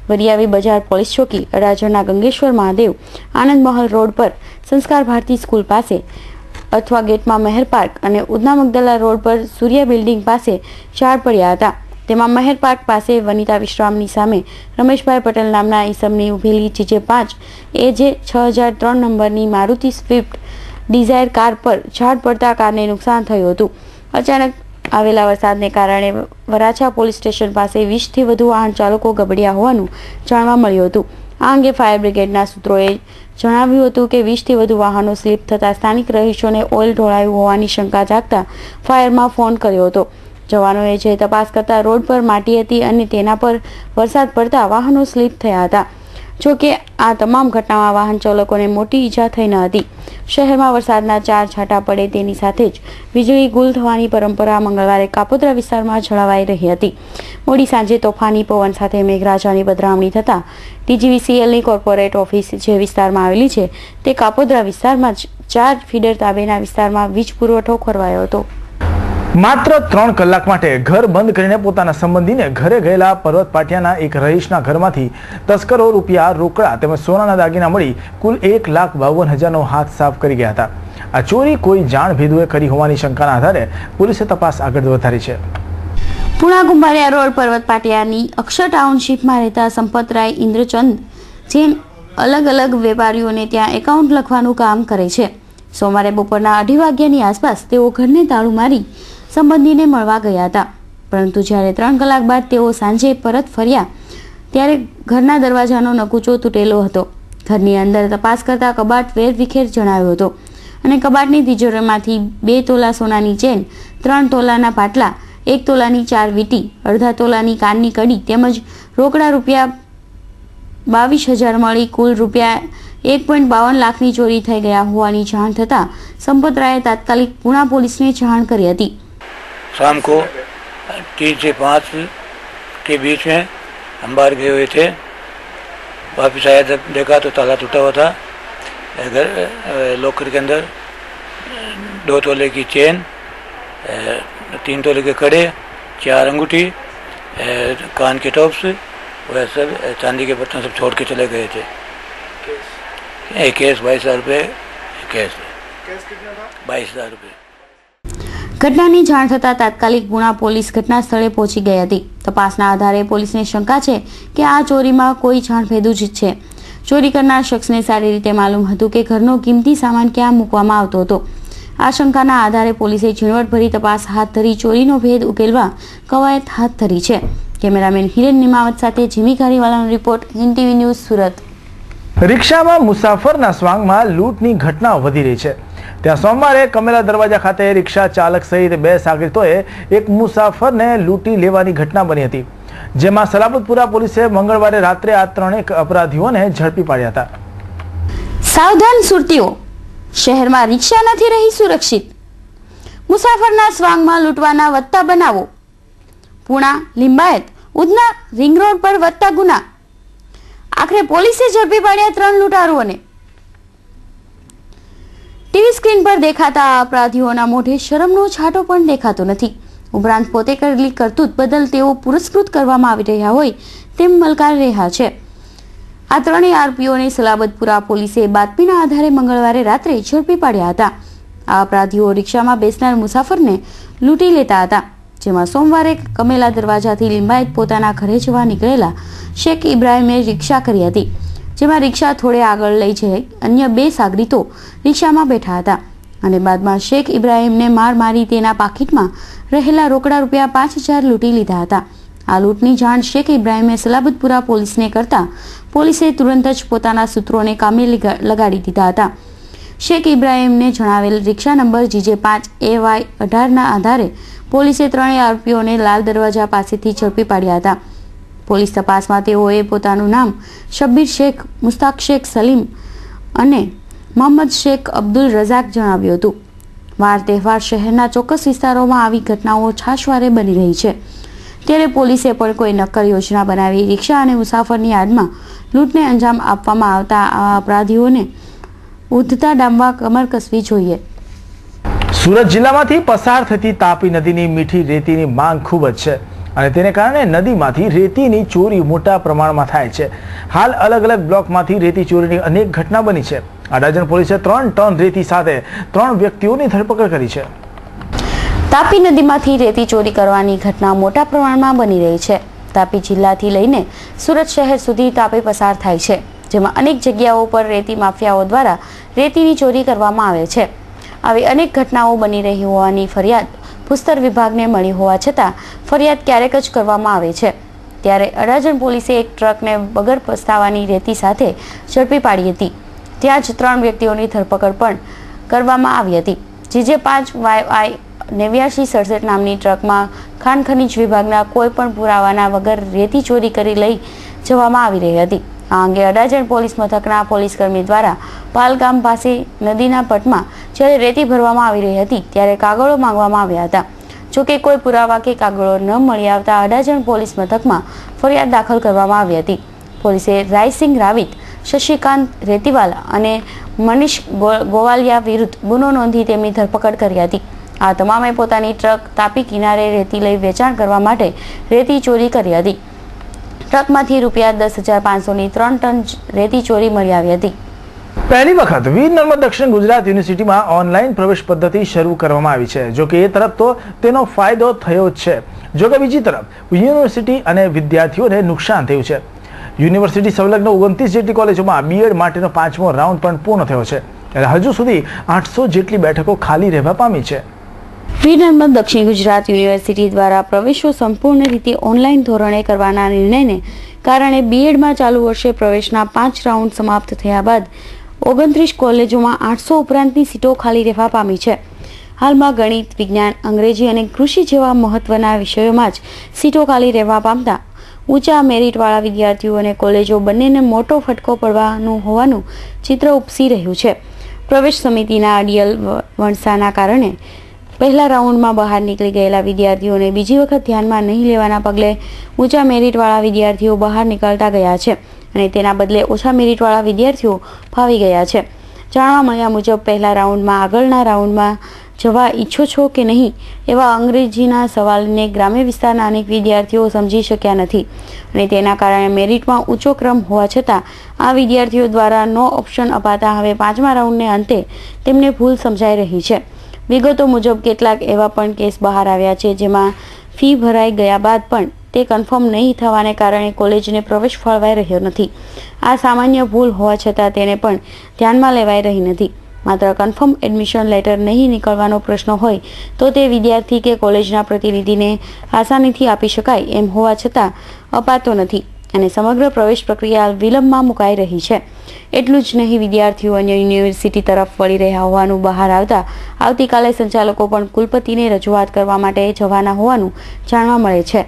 વરિયાવી બજાર પોલીસ ચોકી, અડાજણના ગંગેશ્વર મહાદેવ, આનંદ મહલ રોડ પર સંસ્કાર ભારતી સ્કૂલ પાસે, અથવા ગેટમાં મહેર પાર્ક અને ઉધના મગદલા રોડ પર સૂર્ય બિલ્ડિંગ પાસે ઝાડ પડ્યા હતા. તેમાં મહેર પાર્ક પાસે વનિતા વિશ્રામની સામે રમેશભાઈ પટેલ નામના ઈસમની ઉભેલી GJ5 AJ 6003 નંબરની મારુતિ સ્વિફ્ટ ડિઝાયર કાર પર ઝાડ પડતા કારને નુકસાન થયું હતું. અચાનક આવેલા વરસાદને કારણે વરાછા પોલીસ સ્ટેશન પાસે 20 થી વધુ વાહન ચાલકો ગબડ્યા હોવાનું જાણવા મળ્યું હતું. આ અંગે ફાયર બ્રિગેડના સૂત્રોએ જણાવ્યું હતું કે 20 થી વધુ વાહનો સ્લીપ થતા સ્થાનિક રહીશોને ઓઇલ ઢોળાયું હોવાની શંકા જાગતા ફાયરમાં ફોન કર્યો હતો. જવાનોએ જે તપાસ કરતા રોડ પર માટી હતી અને તેના પર વરસાદ પડતા વાહનો સ્લીપ થયા હતા. જો કે આ તમામ ઘટનામાં વાહન ચાલકોને મોટી ઈજા થઈ ન હતી. શહેરમાં વરસાદના 4 છાંટા પડે તેની સાથે જ વીજળી ગુલ થવાની પરંપરા મંગળવારે કાપોદ્રા વિસ્તારમાં જળવાઈ રહી હતી. મોડી સાંજે તોફાની પવન સાથે મેઘરાજાની પધરામણી થતાં DGVCLની કોર્પોરેટ ઓફિસ જે વિસ્તારમાં આવેલી છે તે કાપોદ્રા વિસ્તારમાં 4 ફીડર તાબેના વિસ્તારમાં વીજ પુરવઠો ખોરવાયો હતો. માત્ર 3 કલાક માટે ઘર બંધ કરીને પોતાના સંબંધીને ઘરે ગયેલા પર્વત પાટિયાના એક રહીશના ઘરમાંથી તસ્કરો રૂપિયા, રોકડા તેમજ સોનાના દાગીના મળી કુલ 1,52,000નો હાથ સાફ કરી ગયા હતા. આ ચોરી કોઈ જાણ ભેદુએ કરી હોવાની શંકાના આધારે પોલીસે તપાસ આગળ વધારી છે. પુણા કુંભારિયા રોડ પર્વત પાટિયાની અક્ષર ટાઉનશીપમાં રહેતા સંપતરાય ઇન્દ્રચંદ જૈન અલગ અલગ વેપારીઓને ત્યાં એકાઉન્ટ લખવાનું કામ કરે છે. સોમવારે બપોરના 2:30 વાગ્યાની આસપાસ તેઓ ઘરને તાળું મારી સંબંધીને મળવા ગયા હતા, પરંતુ જ્યારે 3 કલાક બાદ તેઓ સાંજે પરત ફર્યા ત્યારે ઘરના દરવાજાનો નકુચો તૂટેલો હતો. ઘરની અંદર તપાસ કરતા કબાટ વેરવિખેર જણાવ્યો હતો અને કબાટની તિજોરીમાંથી 2 તોલા સોનાની ચેન, 3 તોલાના પાટલા, 1 તોલાની 4 વીંટી, અડધા તોલાની કાનની કડી તેમજ રોકડા રૂપિયા 22,000 મળી કુલ રૂપિયા 1.52 લાખની ચોરી થઈ ગયા હોવાની જાણ થતાં સંપતરાયે તાત્કાલિક પુણા પોલીસને જાણ કરી હતી. शाम को 3 से 5 के बीच में हम बाहर गए हुए थे. वापस आया जब देखा तो ताला टूटा हुआ था. घर लॉकर के अंदर 2 तोले की चेन, 3 तोले के कड़े, 4 अंगूठी, कान के टॉप्स, वह सब चांदी के बर्तन सब छोड़ के चले गए थे. केस 22,000 रुपये. केस 22,000 रुपये. ઘટનાની જાણ થતાં તાત્કાલિક પુણા પોલીસ ઘટના સ્થળે પહોંચી ગઈ હતી. તપાસના આધારે પોલીસને શંકા છે કે આ ચોરીમાં કોઈ જાણભેદુ જ છે. ચોરી કરનાર શખ્સને સારી રીતે માલુમ હતું કે ઘરનો કિંમતી સામાન ક્યાં મૂકવામાં આવતો હતો. આ શંકાના આધારે પોલીસે ઝીણવટભરી તપાસ હાથ ધરી ચોરીનો ભેદ ઉકેલવા કવાયત હાથ ધરી છે. કેમેરામેન હિરેન નિમાવત સાથે જીમી કારીવાલાનો રિપોર્ટ, હિન્દ TV ન્યૂઝ, સુરત. રિક્ષામાં મુસાફરના સ્વાંગમાં લૂંટની ઘટનાઓ વધી રહી છે. ત્યાં સોમવારે કમેલા દરવાજા ખાતે રિક્ષા ચાલક સહિત 2 સાગરીતોએ એક મુસાફરને લૂંટી લેવાની ઘટના બની હતી, જેમાં સલાબતપુરા પોલીસે મંગળવારે રાત્રે આ 3 અપરાધીઓને ઝડપી પાડ્યા હતા. સાવધાન સુરતીઓ, શહેરમાં રિક્ષા નથી રહી સુરક્ષિત. મુસાફરના સ્વાંગમાં લૂંટવાના વધતા બનાવો. પુણા, લિંબાયત, ઉધના રિંગ રોડ પર વધતા ગુના. આખરે પોલીસે ઝડપી પાડ્યા 3 લૂંટારુઓને. ટીવી સ્ક્રીન પર દેખાતા અપરાધીઓના મોઢે શરમનો છાંટો પણ દેખાતો નથી. ઉપરાંત પોતે કરેલી કરતૂત બદલ તેઓ પુરસ્કૃત કરવામાં આવી રહ્યા હોય તેમ મલકારી રહ્યા છે. આ 3 આરોપીઓને સલાબતપુરા પોલીસે બાતમીના આધારે મંગળવારે રાત્રે ઝડપી પાડ્યા હતા. આ અપરાધીઓ રિક્ષામાં બેસનાર મુસાફરને લૂંટી લેતા હતા, જેમાં સોમવારે કમેલા દરવાજાથી લિંબાયત પોતાના ઘરે જવા નીકળેલા શેખ ઇબ્રાહીમે રિક્ષા કરી હતી, જેમાં રિક્ષા થોડે આગળ લઈ જઈ અન્ય 2 સાગરીતો રિક્ષામાં બેઠા હતા અને બાદમાં શેખ ઇબ્રાહીમને માર મારી તેના પાકીટમાં રહેલા રોકડા રૂપિયા 5000 લૂંટી લીધા હતા. આ લૂંટની જાણ શેખ ઇબ્રાહીમે સલાબતપુરા પોલીસને કરતા પોલીસે તુરંત જ પોતાના સૂત્રોને કામે લગાડી દીધા હતા. શેખ ઇબ્રાહીમને જણાવેલ રિક્ષા નંબર GJ5AY18ના આધારે પોલીસે 3 આરોપીઓને લાલ દરવાજા પાસેથી ઝડપી પાડ્યા હતા. પોલીસ તપાસમાં તેઓએ પોતાનું નામ શબ્બીર શેખ, મુસ્તાક શેખ સલીમ અને મોહમ્મદ શેખ અબ્દુલ રઝાક જણાવ્યું હતું. વાર તહેવાર શહેરના ચોક્કસ વિસ્તારોમાં આવી ઘટનાઓ છાશવારે બની રહી છે, ત્યારે પોલીસે પણ કોઈ નક્કર યોજના બનાવી રિક્ષા અને મુસાફરની યાદમાં લૂંટને અંજામ આપવામાં આવતા આવા અપરાધીઓને ઉધતા ડામવા કમર કસવી જોઈએ. સુરત જિલ્લામાંથી પસાર થતી તાપી નદીની મીઠી રેતીની માંગ ખૂબ જ છે અને તેને કારણે નદીમાંથી રેતીની ચોરી મોટા પ્રમાણમાં થાય છે. હાલ અલગ અલગ બ્લોકમાંથી રેતી ચોરીની અનેક ઘટના બની છે. અડાજણ પોલીસે 3 ટન રેતી સાથે 3 વ્યક્તિઓની ધરપકડ કરી છે. તાપી નદીમાંથી રેતી ચોરી કરવાની ઘટના મોટા પ્રમાણમાં બની રહી છે. તાપી જિલ્લાથી લઈને સુરત શહેર સુધી તાપી પસાર થાય છે, જેમાં અનેક જગ્યાઓ પર રેતી માફિયાઓ દ્વારા રેતીની ચોરી કરવામાં આવે છે. આવી અનેક ઘટનાઓ બની રહી હોવાની ફરિયાદ ભૂસ્તર વિભાગને મળી હોવા છતાં ફરિયાદ ક્યારેક જ કરવામાં આવે છે. ત્યારે અડાજણ પોલીસે એક ટ્રકને વગર પસ્તાવાની રેતી સાથે ઝડપી પાડી હતી. ત્યાં જ 3 વ્યક્તિઓની ધરપકડ પણ કરવામાં આવી હતી. GJ5YI8967 નામની ટ્રકમાં ખાણ ખનીજ વિભાગના કોઈ પણ પુરાવાના વગર રેતી ચોરી કરી લઈ જવામાં આવી રહી હતી. આ અંગે અડાજણ પોલીસ મથકના પોલીસકર્મી દ્વારા પાલ ગામ પાસે નદીના પટમાં જ્યારે રેતી ભરવામાં આવી રહી હતી ત્યારે કાગળો માંગવામાં આવ્યા હતા. જોકે કોઈ પુરાવા કે કાગળો ન મળી આવતા અડાજણ પોલીસ મથકમાં ફરિયાદ દાખલ કરવામાં આવી હતી. પોલીસે રાયસિંગ રાવિત, શશિકાંત રેતીવાલા અને મનીષ ગોવાલિયા વિરુદ્ધ ગુનો નોંધી તેમની ધરપકડ કરી હતી. આ તમામે પોતાની ટ્રક તાપી કિનારે રેતી લઈ વેચાણ કરવા માટે રેતી ચોરી કરી હતી. ટ્રકમાંથી રૂપિયા 10,500ની 3 ટન રેતી ચોરી મળી આવી હતી. પહેલી વખત વીર નર્મદ દક્ષિણ ગુજરાત યુનિવર્સિટીમાં ઓનલાઈન પ્રવેશ પદ્ધતિ શરૂ કરવામાં આવી છે. જોકે એ તરફ તો તેનો ફાયદો થયો જ છે, જોકે બીજી તરફ યુનિવર્સિટી અને વિદ્યાર્થીઓને નુકસાન થયું છે. યુનિવર્સિટી સંલગ્ન 29 જેટલી કોલેજોમાં બીએડ માટેનો 5મો રાઉન્ડ પણ પૂર્ણ થયો છે, ત્યારે હજુ સુધી 800 જેટલી બેઠકો ખાલી રહેવા પામી છે. વીર નર્મદ દક્ષિણ ગુજરાત યુનિવર્સિટી દ્વારા પ્રવેશો સંપૂર્ણ રીતે ઓનલાઈન ધોરણે કરવાના નિર્ણયને કારણે બીએડમાં ચાલુ વર્ષે પ્રવેશના 5 રાઉન્ડ સમાપ્ત થયા બાદ 29 કોલેજોમાં 800 ઉપરાંતની સીટો ખાલી રહેવા પામી છે. હાલમાં ગણિત, વિજ્ઞાન, અંગ્રેજી અને કૃષિ જેવા મહત્વના વિષયોમાં જ સીટો ખાલી રહેવા પામતા ઊંચા મેરિટવાળા વિદ્યાર્થીઓ અને કોલેજો બંનેને મોટો ફટકો પડવાનું હોવાનું ચિત્ર ઉપસી રહ્યું છે. પ્રવેશ સમિતિના અડિયલ વણસાના કારણે પહેલા રાઉન્ડમાં બહાર નીકળી ગયેલા વિદ્યાર્થીઓને બીજી વખત ધ્યાનમાં નહીં લેવાના પગલે ઊંચા મેરિટવાળા વિદ્યાર્થીઓ બહાર નીકળતા ગયા છે અને તેના બદલે ઓછા મેરિટવાળા વિદ્યાર્થીઓ ફાવી ગયા છે. જાણવા મળ્યા મુજબ પહેલા રાઉન્ડમાં આગળના રાઉન્ડમાં જવા ઈચ્છો છો કે નહીં એવા અંગ્રેજીના સવાલને ગ્રામ્ય વિસ્તારના અનેક વિદ્યાર્થીઓ સમજી શક્યા નથી અને તેના કારણે મેરિટમાં ઊંચો ક્રમ હોવા છતાં આ વિદ્યાર્થીઓ દ્વારા નો ઓપ્શન અપાતા હવે 5મા રાઉન્ડને અંતે તેમને ભૂલ સમજાઈ રહી છે. વિગતો મુજબ કેટલાક એવા પણ કેસ બહાર આવ્યા છે જેમાં ફી ભરાઈ ગયા બાદ પણ તે કન્ફર્મ નહીં થવાને કારણે કોલેજને પ્રવેશ ફળવાઈ રહ્યો નથી. આ સામાન્ય ભૂલ હોવા છતાં તેને પણ ધ્યાનમાં લેવાઈ રહી નથી. માત્ર કન્ફર્મ એડમિશન લેટર નહીં નીકળવાનો પ્રશ્ન હોય તો તે વિદ્યાર્થી કે કોલેજના પ્રતિનિધિને આસાનીથી આપી શકાય એમ હોવા છતાં અપાતો નથી અને સમગ્ર પ્રવેશ પ્રક્રિયા વિલંબમાં મુકાઈ રહી છે. એટલું જ નહીં, વિદ્યાર્થીઓ અન્ય યુનિવર્સિટી તરફ વળી રહ્યા હોવાનું બહાર આવતા આવતીકાલે સંચાલકો પણ કુલપતિને રજૂઆત કરવા માટે જવાના હોવાનું જાણવા મળે છે.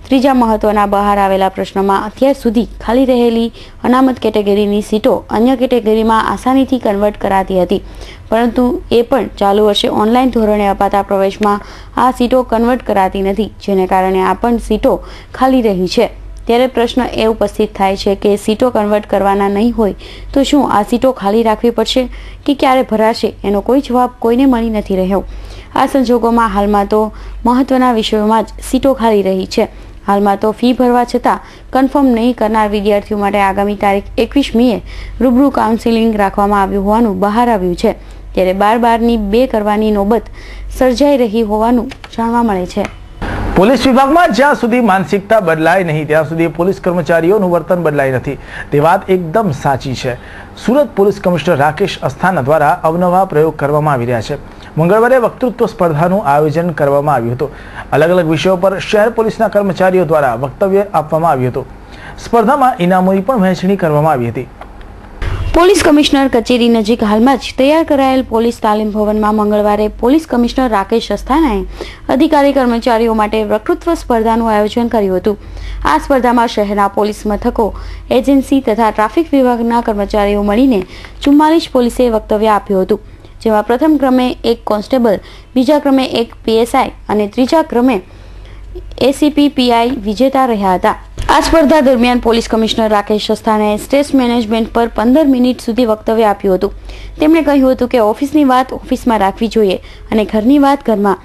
ત્રીજા મહત્વના બહાર આવેલા પ્રશ્નમાં અત્યાર સુધી ખાલી રહેલી અનામત કેટેગરીની સીટો અન્ય કેટેગરીમાં આસાનીથી કન્વર્ટ કરાતી હતી, પરંતુ એ પણ ચાલુ વર્ષે ઓનલાઈન ધોરણે અપાતા પ્રવેશમાં આ સીટો કન્વર્ટ કરાતી નથી, જેને કારણે આ પણ સીટો ખાલી રહી છે. ત્યારે પ્રશ્ન એ ઉપસ્થિત થાય છે કે સીટો કન્વર્ટ કરવાના નહીં હોય તો શું આ સીટો ખાલી રાખવી પડશે કે ક્યારે ભરાશે એનો કોઈ જવાબ કોઈને મળી નથી રહ્યો. આ સંજોગોમાં હાલમાં તો મહત્વના વિષયોમાં જ સીટો ખાલી રહી છે. હાલમાં તો ફી ભરવા છતાં કન્ફર્મ નહીં કરનાર વિદ્યાર્થીઓ માટે આગામી તારીખ 21 મીએ રૂબરૂ કાઉન્સિલિંગ રાખવામાં આવ્યું હોવાનું બહાર આવ્યું છે. ત્યારે 12-12ની 2 કરવાની નોબત સર્જાઈ રહી હોવાનું જાણવા મળે છે. પોલીસ વિભાગમાં જ્યાં સુધી માનસિકતા બદલાય નહીં ત્યાં સુધી પોલીસ કર્મચારીઓનું વર્તન બદલાય નથી. તે વાત એકદમ સાચી છે. સુરત પોલીસ કમિશનર રાકેશ અસ્થાના દ્વારા અવનવા પ્રયોગ કરવામાં આવી રહ્યા છે. મંગળવારે વક્તૃત્વ સ્પર્ધાનું આયોજન કરવામાં આવ્યું હતું. અલગ અલગ વિષયો પર શહેર પોલીસના કર્મચારીઓ દ્વારા વક્તવ્ય આપવામાં આવ્યું હતું. સ્પર્ધામાં ઇનામોની પણ વહેંચણી કરવામાં આવી હતી. પોલીસ કમિશનર કચેરી નજીક હાલમાં જ તૈયાર કરાયેલ પોલીસ તાલીમ ભવનમાં મંગળવારે પોલીસ કમિશનર રાકેશ અસ્થાનાએ અધિકારી કર્મચારીઓ માટે વક્તૃત્વ સ્પર્ધાનું આયોજન કર્યું હતું. આ સ્પર્ધામાં શહેરના પોલીસ મથકો, એજન્સી તથા ટ્રાફિક વિભાગના કર્મચારીઓ મળીને 44 પોલીસે વક્તવ્ય આપ્યું હતું, જેમાં પ્રથમ ક્રમે 1 કોન્સ્ટેબલ, બીજા ક્રમે 1 પીએસઆઈ અને ત્રીજા ક્રમે એસીપી પીઆઈ વિજેતા રહ્યા હતા. આ સ્પર્ધા દરમિયાન પોલીસ કમિશનર રાકેશ અસ્થાનાએ સ્ટ્રેસ મેનેજમેન્ટ પર 15 મિનિટ સુધી વક્તવ્ય આપ્યું હતું. તેમણે કહ્યું હતું કે ઓફિસની વાત ઓફિસમાં રાખવી જોઈએ અને ઘરની વાત ઘરમાં.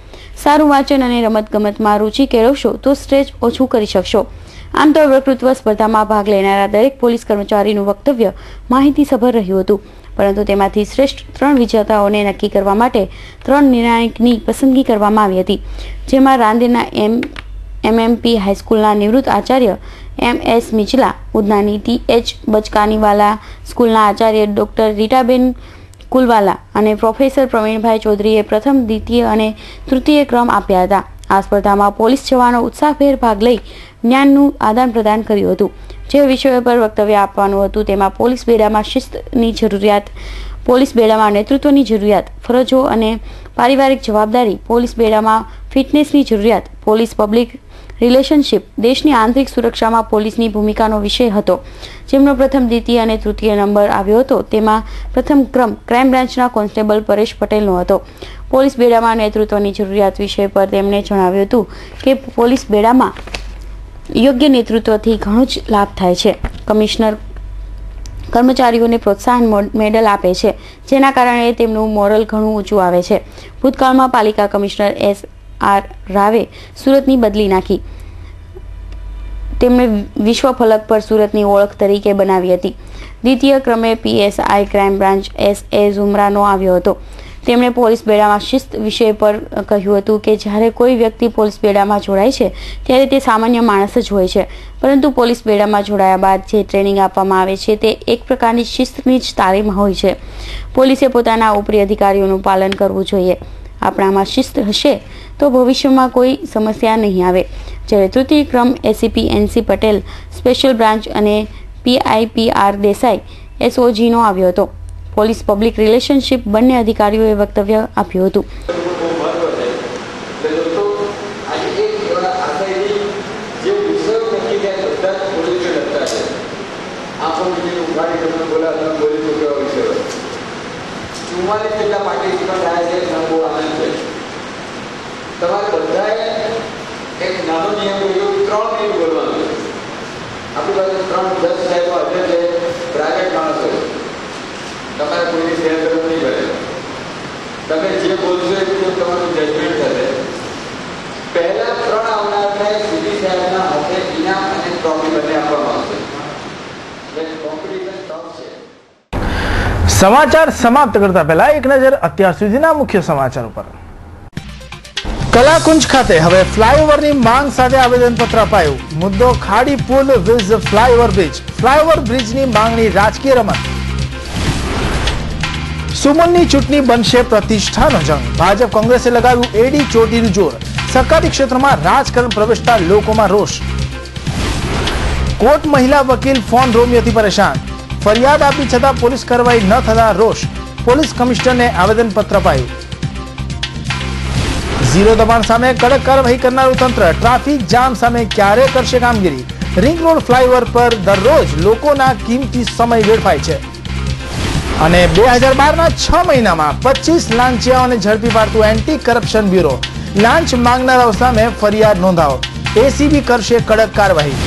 સારું વાંચન અને રમતગમતમાં રુચિ કેળવશો તો સ્ટ્રેસ ઓછું કરી શકશો. આમ તો વક્તૃત્વ સ્પર્ધામાં ભાગ લેનારા દરેક પોલીસ કર્મચારીનું વક્તવ્ય માહિતીસભર રહ્યું હતું, પરંતુ તેમાંથી શ્રેષ્ઠ 3 વિજેતાઓને નક્કી કરવા માટે 3 નિર્ણાયકની પસંદગી કરવામાં આવી હતી, જેમાં રાંદેરના એમએમપી હાઈસ્કૂલના નિવૃત્ત આચાર્ય MS મિચલા, ઉધનાની TH બચકાનીવાલા સ્કૂલના આચાર્ય ડોક્ટર રીટાબેન કુલવાલા અને પ્રોફેસર પ્રવીણભાઈ ચૌધરીએ પ્રથમ, દ્વિતીય અને તૃતીય ક્રમ આપ્યા હતા. આ સ્પર્ધામાં પોલીસ જવાનો ઉત્સાહભેર ભાગ લઈ જ્ઞાનનું આદાન પ્રદાન કર્યું હતું. જે વિષયો પર વક્તવ્ય આપવાનું હતું તેમાં પોલીસ બેડામાં શિસ્તની જરૂરિયાત, પોલીસ બેડામાં નેતૃત્વની જરૂરિયાત, ફરજો અને પારિવારિક જવાબદારી, પોલીસ બેડામાં ફિટનેસની જરૂરિયાત, પોલીસ પબ્લિક રિલેશનશિપ, દેશની આંતરિક સુરક્ષામાં પોલીસની ભૂમિકાનો વિષય હતો. જેમનો પ્રથમ, દ્વિતીય અને તૃતીય નંબર આવ્યો હતો તેમાં પ્રથમ ક્રમ ક્રાઇમ બ્રાન્ચના કોન્સ્ટેબલ પરેશ પટેલનો હતો. પોલીસ બેડામાં નેતૃત્વની જરૂરિયાત વિષય પર તેમણે જણાવ્યું હતું કે પોલીસ બેડામાં યોગ્ય નેતૃત્વથી ઘણો જ લાભ થાય છે. કમિશનર કર્મચારીઓને પ્રોત્સાહન મેડલ આપે છે, જેના કારણે તેમનું મોરલ ઘણું ઊંચું આવે છે. ભૂતકાળમાં પાલિકા કમિશનર SR રાવે સુરતની બદલી નાખી. તેમણે વિશ્વ ફલક પર સુરતની ઓળખ તરીકે બનાવી હતી. દ્વિતીય ક્રમે PSI ક્રાઇમ બ્રાન્ચ SA ઝુમરાનો આવ્યો હતો. તેમણે પોલીસ બેડામાં શિસ્ત વિષય પર કહ્યું હતું કે જ્યારે કોઈ વ્યક્તિ પોલીસ બેડામાં જોડાય છે ત્યારે તે સામાન્ય માણસ જ હોય છે, પરંતુ પોલીસ બેડામાં જોડાયા બાદ જે ટ્રેનિંગ આપવામાં આવે છે તે એક પ્રકારની શિસ્તની જ તાલીમ હોય છે. પોલીસે પોતાના ઉપરી અધિકારીઓનું પાલન કરવું જોઈએ. આપણામાં શિસ્ત હશે તો ભવિષ્યમાં કોઈ સમસ્યા નહીં આવે. જ્યારે તૃતીય ક્રમ ACP NC Patel special branch અને PIPR દેસાઈ SOGનો આવ્યો હતો. પોલીસ પબ્લિક રિલેશનશિપ બંને અધિકારીઓએ વક્તવ્ય આપ્યું હતું. તમારે બધાએ એક નાનો નિયમ કર્યો, 3 મિનિટ બોલવાનું. આપણી પાસે 3-10 સાહેબો હાજર છે, પ્રાઇવેટ માણસો. તમારે કોઈની શેર કરવું નહીં પડે. તમે જે બોલશો એ તમારું જજમેન્ટ થશે. પહેલા 3 આવનારને સીધી સાહેબના હાથે ઇનામ અને ટ્રોફી બંને આપવામાં આવશે. કોમ્પિટિશન ટફ છે. સમાચાર સમાપ્ત કરતા પહેલા એક નજર અત્યાર સુધીના મુખ્ય સમાચારો પર. કલાકુંજ ખાતે હવે ફ્લાયઓવરની માંગ સાથે આવેદનપત્ર અપાયું. મુદ્દો ખાડી પુલ વિઝ ફ્લાયઓવર બ્રિજ. ફ્લાયઓવર બ્રિજની માંગણી રાજકીય રમત. સુમનની ચૂંટણી બનશે પ્રતિષ્ઠાનો જંગ. ભાજપ કોંગ્રેસે લગાવ્યું એડી ચોટીનું જોર. સરકારી ક્ષેત્રમાં રાજકારણ પ્રવેશતા લોકોમાં રોષ. કોર્ટ મહિલા વકીલ ફોન રોમિયોથી પરેશાન. ફરિયાદ આપી છતાં પોલીસ કાર્યવાહી ન થતા રોષ. પોલીસ કમિશનરને આવેદનપત્ર અપાયું. ઝીરો દબાણ સામે કડક કાર્યવાહી કરનારું તંત્ર ટ્રાફિક જામ સામે ક્યારે કરશે કામગીરી? રિંગ રોડ ફ્લાયઓવર પર દરરોજ લોકોના કિંમતી સમય વેડફાય છે. અને 2012ના 6 મહિનામાં 25 લાંચિયાઓને ઝડપી પાડતું એન્ટી કરપ્શન બ્યુરો. લાંચ માંગનારાઓ સામે ફરિયાદ નોંધાવો. ACB કરશે કડક કાર્યવાહી.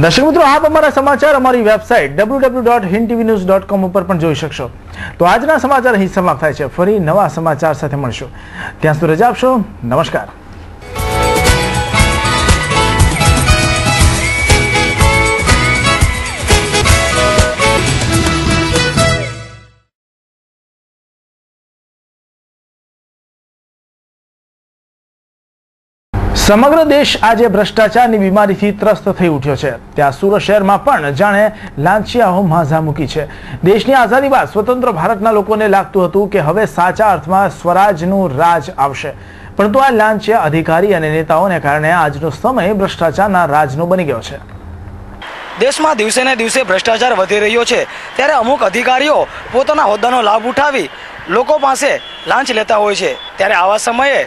દર્શક મિત્રો, આપ અમારા સમાચાર અમારી વેબસાઇટ www.hindtvnews.com ઉપર પણ જોઈ શકશો. તો આજના સમાચાર અહીં સમાપ્ત થાય છે. ફરી નવા સમાચાર સાથે મળશું. ત્યાં સુધી રજા આપશો. નમસ્કાર. સમગ્ર દેશ આજે ભ્રષ્ટાચારની બીમારીથી ત્રસ્ત થઈ ઉઠ્યો છે. ત્યાં સુરત શહેરમાં પણ જાણે લાંચિયાઓ માઝા મૂકી છે. દેશની આઝાદી બાદ સ્વતંત્ર ભારતના લોકોને લાગતું હતું કે હવે સાચા અર્થમાં સ્વરાજનું રાજ આવશે, પરંતુ આ લાંચિયા અધિકારી અને નેતાઓને કારણે આજનો સમય ભ્રષ્ટાચારના રાજનો બની ગયો છે. દેશમાં દિવસે ને દિવસે ભ્રષ્ટાચાર વધી રહ્યો છે, ત્યારે અમુક અધિકારીઓ પોતાના હોદ્દાનો લાભ ઉઠાવી લોકો પાસે લાંચ લેતા હોય છે. ત્યારે આવા સમયે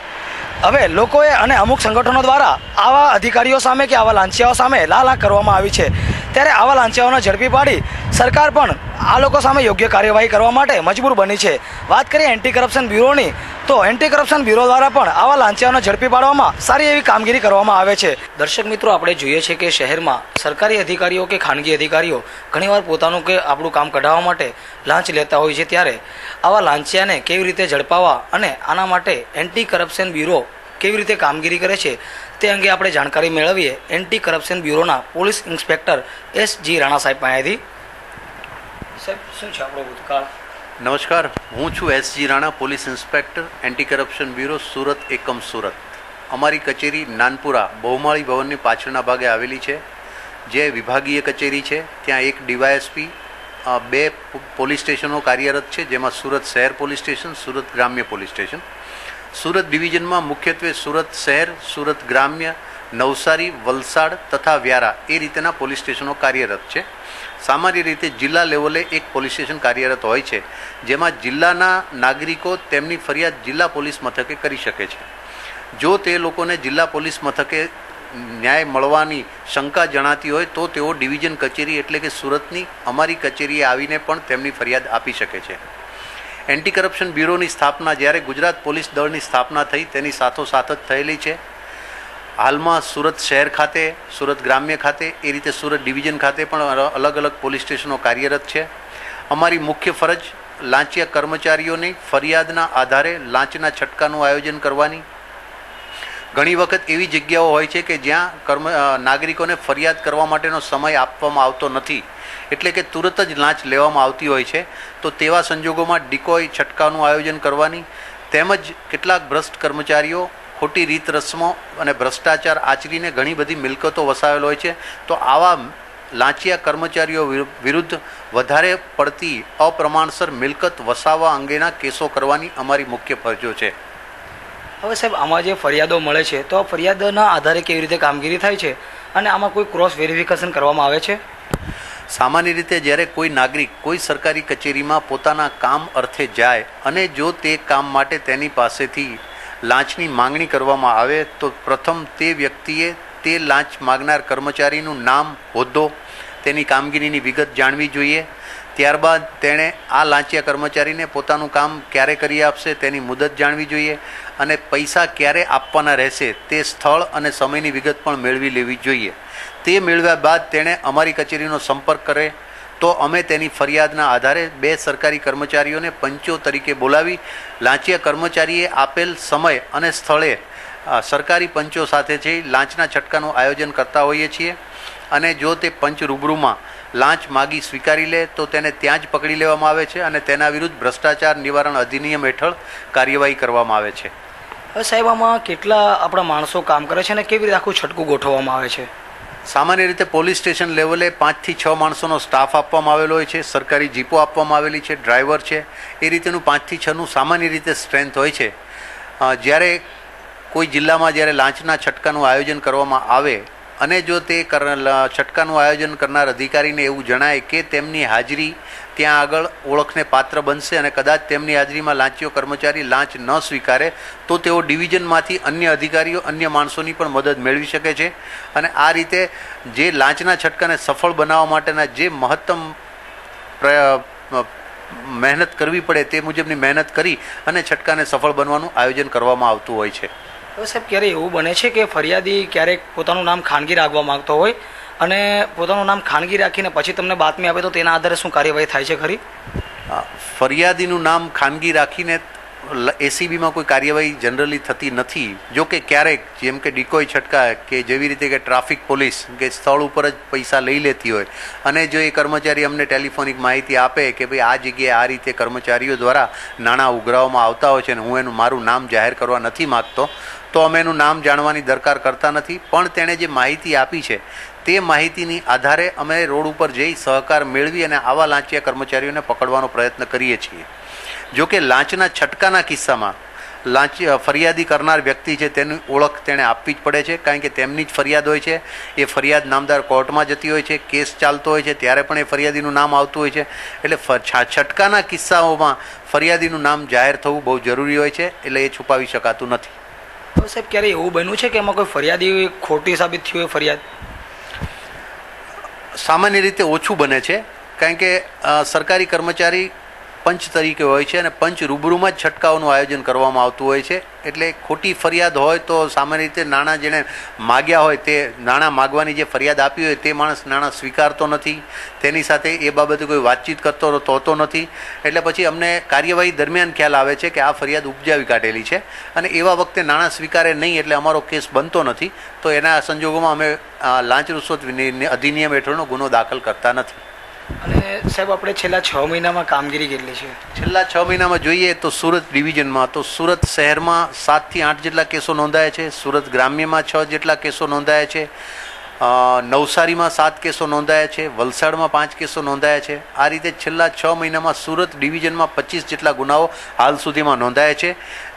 હવે લોકોએ અને અમુક સંગઠનો દ્વારા આવા અધિકારીઓ સામે કે આવા લાંચિયાઓ સામે લાલાક કરવામાં આવી છે. ત્યારે આવા લાંચિયાઓને ઝડપી પાડી સરકાર પણ આ લોકો સામે યોગ્ય કાર્યવાહી કરવા માટે મજબૂર બની છે. વાત કરીએ એન્ટી કરપ્શન બ્યુરોની, તો એન્ટી કરપ્શન બ્યુરો દ્વારા પણ આવા લાંચિયાઓને ઝડપી પાડવામાં સારી એવી કામગીરી કરવામાં આવે છે. દર્શક મિત્રો, આપણે જોઈએ છે કે શહેરમાં સરકારી અધિકારીઓ કે ખાનગી અધિકારીઓ ઘણીવાર પોતાનું કે આપણું કામ કઢાવવા માટે લાંચ લેતા હોય છે. ત્યારે આવા લાંચિયાને કેવી રીતે ઝડપાવવા અને આના માટે એન્ટી કરપ્શન બ્યુરો કેવી રીતે કામગીરી કરે છે તે અંગે આપણે જાણકારી મેળવીએ એન્ટી કરપ્શન બ્યુરોના પોલીસ ઇન્સ્પેક્ટર S.G. રાણા સાહેબ પાસેથી. સાહેબ, શું છે આપણો ભૂતકાળ? નમસ્કાર, હું છું S.G. Rana, police inspector, anti corruption bureau, Surat એકમ સુરત. અમારી કચેરી નાનપુરા બહુમાળી ભવનની પાછળના ભાગે આવેલી છે, જે વિભાગીય કચેરી છે. ત્યાં એક ડીવાયએસપી, 2 પોલીસ સ્ટેશનો કાર્યરત છે, જેમાં સુરત શહેર પોલીસ સ્ટેશન, સુરત ગ્રામ્ય પોલીસ સ્ટેશન. સુરત ડિવિઝનમાં મુખ્યત્વે સુરત શહેર, સુરત ગ્રામ્ય, નવસારી, વલસાડ તથા વ્યારા એ રીતેના પોલીસ સ્ટેશનો કાર્યરત છે. સામાન્ય રીતે જિલ્લા લેવલે એક પોલીસ સ્ટેશન કાર્યરત હોય છે, જેમાં જિલ્લાના નાગરિકો તેમની ફરિયાદ જિલ્લા પોલીસ મથકે કરી શકે છે. જો તે લોકોને જિલ્લા પોલીસ મથકે ન્યાય મળવાની શંકા જણાતી હોય તો તેઓ ડિવિઝન કચેરી એટલે કે સુરતની અમારી કચેરીએ આવીને પણ તેમની ફરિયાદ આપી શકે છે. એન્ટી કરપ્શન બ્યુરોની સ્થાપના જ્યારે ગુજરાત પોલીસ દળની સ્થાપના થઈ તેની સાથોસાથ જ થયેલી છે. હાલમાં સુરત શહેર ખાતે, સુરત ગ્રામ્ય ખાતે, એ રીતે સુરત ડિવિઝન ખાતે પણ અલગ અલગ પોલીસ સ્ટેશનો કાર્યરત છે. અમારી મુખ્ય ફરજ લાંચિયા કર્મચારીઓની ફરિયાદના આધારે લાંચના છટકાનું આયોજન કરવાની. ઘણી વખત એવી જગ્યાઓ હોય છે કે જ્યાં નાગરિકોને ફરિયાદ કરવા માટેનો સમય આપવામાં આવતો નથી, એટલે કે તુરત જ લાંચ લેવામાં આવતી હોય છે. તો તેવા સંજોગોમાં ડિકોય છટકાનું આયોજન કરવાની, તેમજ કેટલાક ભ્રષ્ટ કર્મચારીઓ ખોટી રીત રસમો અને ભ્રષ્ટાચાર આચરીને ઘણી બધી મિલકતો વસાવેલ હોય છે. તો આવા લાંચિયા કર્મચારીઓ વિરુદ્ધ વધારે પડતી અપ્રમાણસર મિલકત વસાવવા અંગેના કેસો કરવાની અમારી મુખ્ય ફરજો છે. હવે સાહેબ, આમાં જે ફરિયાદો મળે છે તો આ ફરિયાદોના આધારે કેવી રીતે કામગીરી થાય છે અને આમાં કોઈ ક્રોસ વેરિફિકેશન કરવામાં આવે છે? સામાન્ય રીતે જ્યારે કોઈ નાગરિક કોઈ સરકારી કચેરીમાં પોતાના કામ અર્થે જાય અને જો તે કામ માટે તેની પાસેથી લાંચની માંગણી કરવામાં આવે તો પ્રથમ તે વ્યક્તિએ તે લાંચ માગનાર કર્મચારીનું નામ, હોદ્દો, તેની કામગીરીની વિગત જાણવી જોઈએ. ત્યારબાદ તેણે આ લાંચિયા કર્મચારીને પોતાનું કામ ક્યારે કરી આપશે તેની મુદત જાણવી જોઈએ અને પૈસા ક્યારે આપવાના રહેશે તે સ્થળ અને સમયની વિગત પણ મેળવી લેવી જોઈએ. તે મેળવ્યા બાદ તેણે અમારી કચેરીનો સંપર્ક કરે તો અમે તેની ફરિયાદના આધારે 2 સરકારી કર્મચારીઓને પંચો તરીકે બોલાવી લાંચિયા કર્મચારીએ આપેલ સમય અને સ્થળે સરકારી પંચો સાથે જઈ લાંચના છટકાનું આયોજન કરતા હોઈએ છીએ. અને જો તે પંચ રૂબરૂમાં લાંચ માગી સ્વીકારી લે તો તેને ત્યાં જ પકડી લેવામાં આવે છે અને તેના વિરુદ્ધ ભ્રષ્ટાચાર નિવારણ અધિનિયમ હેઠળ કાર્યવાહી કરવામાં આવે છે. હવે સાહેબ, આમાં કેટલા આપણા માણસો કામ કરે છે અને કેવી રીતે આખું છટકું ગોઠવવામાં આવે છે? સામાન્ય રીતે પોલીસ સ્ટેશન લેવલે 5 થી 6 માણસોનો સ્ટાફ આપવામાં આવેલો હોય છે. સરકારી જીપો આપવામાં આવેલી છે, ડ્રાઈવર છે, એ રીતેનું 5 થી 6નું સામાન્ય રીતે સ્ટ્રેન્થ હોય છે. જ્યારે કોઈ જિલ્લામાં જ્યારે લાંચના છટકાનું આયોજન કરવામાં આવે અને જો તે છટકાનું આયોજન કરનાર અધિકારીને એવું જણાય કે તેમની હાજરી ત્યાં આગળ ઓળખને પાત્ર બનશે અને કદાચ તેમની હાજરીમાં લાંચિયો કર્મચારી લાંચ ન સ્વીકારે તો તેઓ ડિવિઝનમાંથી અન્ય અધિકારીઓ, અન્ય માણસોની પણ મદદ મેળવી શકે છે. અને આ રીતે જે લાંચના છટકાને સફળ બનાવવા માટેના જે મહત્તમ મહેનત કરવી પડે તે મુજબની મહેનત કરી અને છટકાને સફળ બનવાનું આયોજન કરવામાં આવતું હોય છે. હવે સાહેબ, ક્યારે એવું બને છે કે ફરિયાદી ક્યારેક પોતાનું નામ ખાનગી રાખવા માંગતો હોય અને પોતાનું નામ ખાનગી રાખીને પછી તમને બાતમી આપે તો તેના આધારે શું કાર્યવાહી થાય છે ખરી? ફરિયાદીનું નામ ખાનગી રાખીને એસીબીમાં કોઈ કાર્યવાહી જનરલી થતી નથી. જો કે ક્યારેક જેમ કે ડિકોય છટકા કે જેવી રીતે કે ટ્રાફિક પોલીસ કે સ્થળ ઉપર જ પૈસા લઈ લેતી હોય અને જો એ કર્મચારી અમને ટેલિફોનિક માહિતી આપે કે ભાઈ આ જગ્યાએ આ રીતે કર્મચારીઓ દ્વારા નાણાં ઉઘરાવવામાં આવતા હોય છે અને હું મારું નામ જાહેર કરવા નથી માગતો, તો અમે એનું નામ જાણવાની દરકાર કરતા નથી. પણ તેણે જે માહિતી આપી છે તે માહિતીની આધારે અમે રોડ ઉપર જઈ સહકાર મેળવી અને આવા લાંચિયા કર્મચારીઓને પકડવાનો પ્રયત્ન કરીએ છીએ. જો કે લાંચના છટકાના કિસ્સામાં ફરિયાદી કરનાર વ્યક્તિ છે તેની ઓળખ તેણે આપવી જ પડે છે, કારણ કે તેમની જ ફરિયાદ હોય છે. એ ફરિયાદ નામદાર કોર્ટમાં જતી હોય છે, કેસ ચાલતો હોય છે ત્યારે પણ એ ફરિયાદીનું નામ આવતું હોય છે. એટલે છટકાના કિસ્સાઓમાં ફરિયાદીનું નામ જાહેર થવું બહુ જરૂરી હોય છે, એટલે એ છુપાવી શકાતું નથી. સાહેબ, ક્યારે એવું બન્યું છે કે એમાં કોઈ ફરિયાદી ખોટી સાબિત થયું હોય ફરિયાદ? સામાન્ય રીતે ઓછું બને છે, કારણ કે સરકારી કર્મચારી પંચ તરીકે હોય છે અને પંચ રૂબરૂમાં જ છટકાઓનું આયોજન કરવામાં આવતું હોય છે. એટલે ખોટી ફરિયાદ હોય તો સામાન્ય રીતે નાણાં જેણે માગ્યા હોય તે નાણાં માગવાની જે ફરિયાદ આપી હોય તે માણસ નાણાં સ્વીકારતો નથી, તેની સાથે એ બાબતે કોઈ વાતચીત કરતો હોતો નથી. એટલે પછી અમને કાર્યવાહી દરમિયાન ખ્યાલ આવે છે કે આ ફરિયાદ ઉપજાવી કાઢેલી છે અને એવા વખતે નાણાં સ્વીકારે નહીં એટલે અમારો કેસ બનતો નથી. તો એના સંજોગોમાં અમે લાંચ રૂશ્વત અધિનિયમ હેઠળનો ગુનો દાખલ કરતા નથી. અને સાહેબ, આપણે છેલ્લા 6 મહિનામાં કામગીરી કેટલી છે? છેલ્લા 6 મહિનામાં જોઈએ તો સુરત ડિવિઝનમાં તો સુરત શહેરમાં 7 થી 8 જેટલા કેસો નોંધાયા છે, સુરત ગ્રામ્યમાં 6 જેટલા કેસો નોંધાયા છે, નવસારીમાં 7 કેસો નોંધાયા છે, વલસાડમાં 5 કેસો નોંધાયા છે. આ રીતે છેલ્લા 6 મહિનામાં સુરત ડિવિઝનમાં 25 જેટલા ગુનાઓ હાલ સુધીમાં નોંધાયા છે.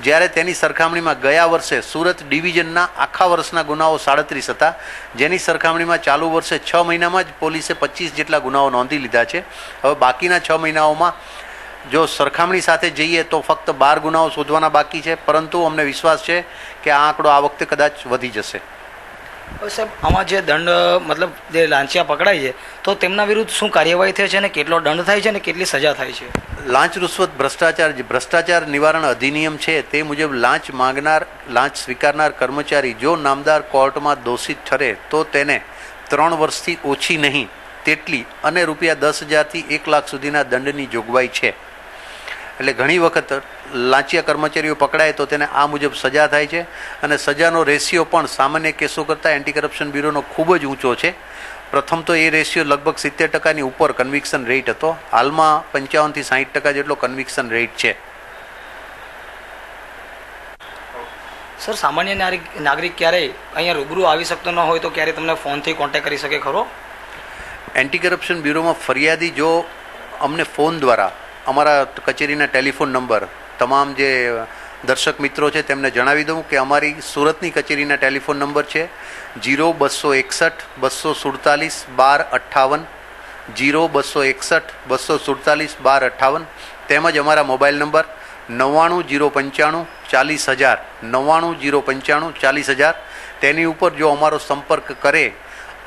જ્યારે તેની સરખામણીમાં ગયા વર્ષે સુરત ડિવિઝનના આખા વર્ષના ગુનાઓ 37 હતા, જેની સરખામણીમાં ચાલુ વર્ષે 6 મહિનામાં જ પોલીસે 25 જેટલા ગુનાઓ નોંધી લીધા છે. હવે બાકીના 6 મહિનાઓમાં જો સરખામણી સાથે જઈએ તો ફક્ત 12 ગુનાઓ શોધવાના બાકી છે, પરંતુ અમને વિશ્વાસ છે કે આ આંકડો આ વખતે કદાચ વધી જશે. સાહેબ, આમાં જે દંડ મતલબ જે લાંચિયા પકડાય છે તો તેમના વિરુદ્ધ શું કાર્યવાહી થાય છે અને કેટલો દંડ થાય છે અને કેટલી સજા થાય છે? લાંચ રૂશ્વત ભ્રષ્ટાચાર નિવારણ અધિનિયમ છે તે મુજબ લાંચ સ્વીકારનાર કર્મચારી જો નામદાર કોર્ટમાં દોષિત ઠરે તો તેને 3 વર્ષથી ઓછી નહીં તેટલી અને ₹10,000 થી 1 લાખ સુધીના દંડની જોગવાઈ છે. એટલે ઘણી વખત લાંચિયા કર્મચારીઓ પકડાય તો તેને આ મુજબ સજા થાય છે અને સજાનો રેશિયો પણ સામાન્ય કેસો કરતાં એન્ટી કરપ્શન બ્યુરોનો ખૂબ જ ઊંચો છે. પ્રથમ તો એ રેશિયો લગભગ 70% ઉપર કન્વિક્શન રેટ હતો. હાલમાં 55 થી 60% જેટલો કન્વિક્શન રેટ છે. સર, સામાન્ય નાગરિક ક્યારેય અહીંયા રૂબરૂ આવી શકતો ન હોય તો ક્યારે તમને ફોનથી કોન્ટેક્ટ કરી શકે ખરો? એન્ટી કરપ્શન બ્યુરોમાં ફરિયાદી જો અમને ફોન દ્વારા અમારા કચેરીના ટેલિફોન નંબર તમામ જે દર્શક મિત્રો છે તેમને જણાવી દઉં કે અમારી સુરતની કચેરીના ટેલિફોન નંબર છે 0261 247 1258, 0261 247 1258, તેમજ અમારા મોબાઈલ નંબર 99095 40000, 99095 40000. તેની ઉપર જો અમારો સંપર્ક કરે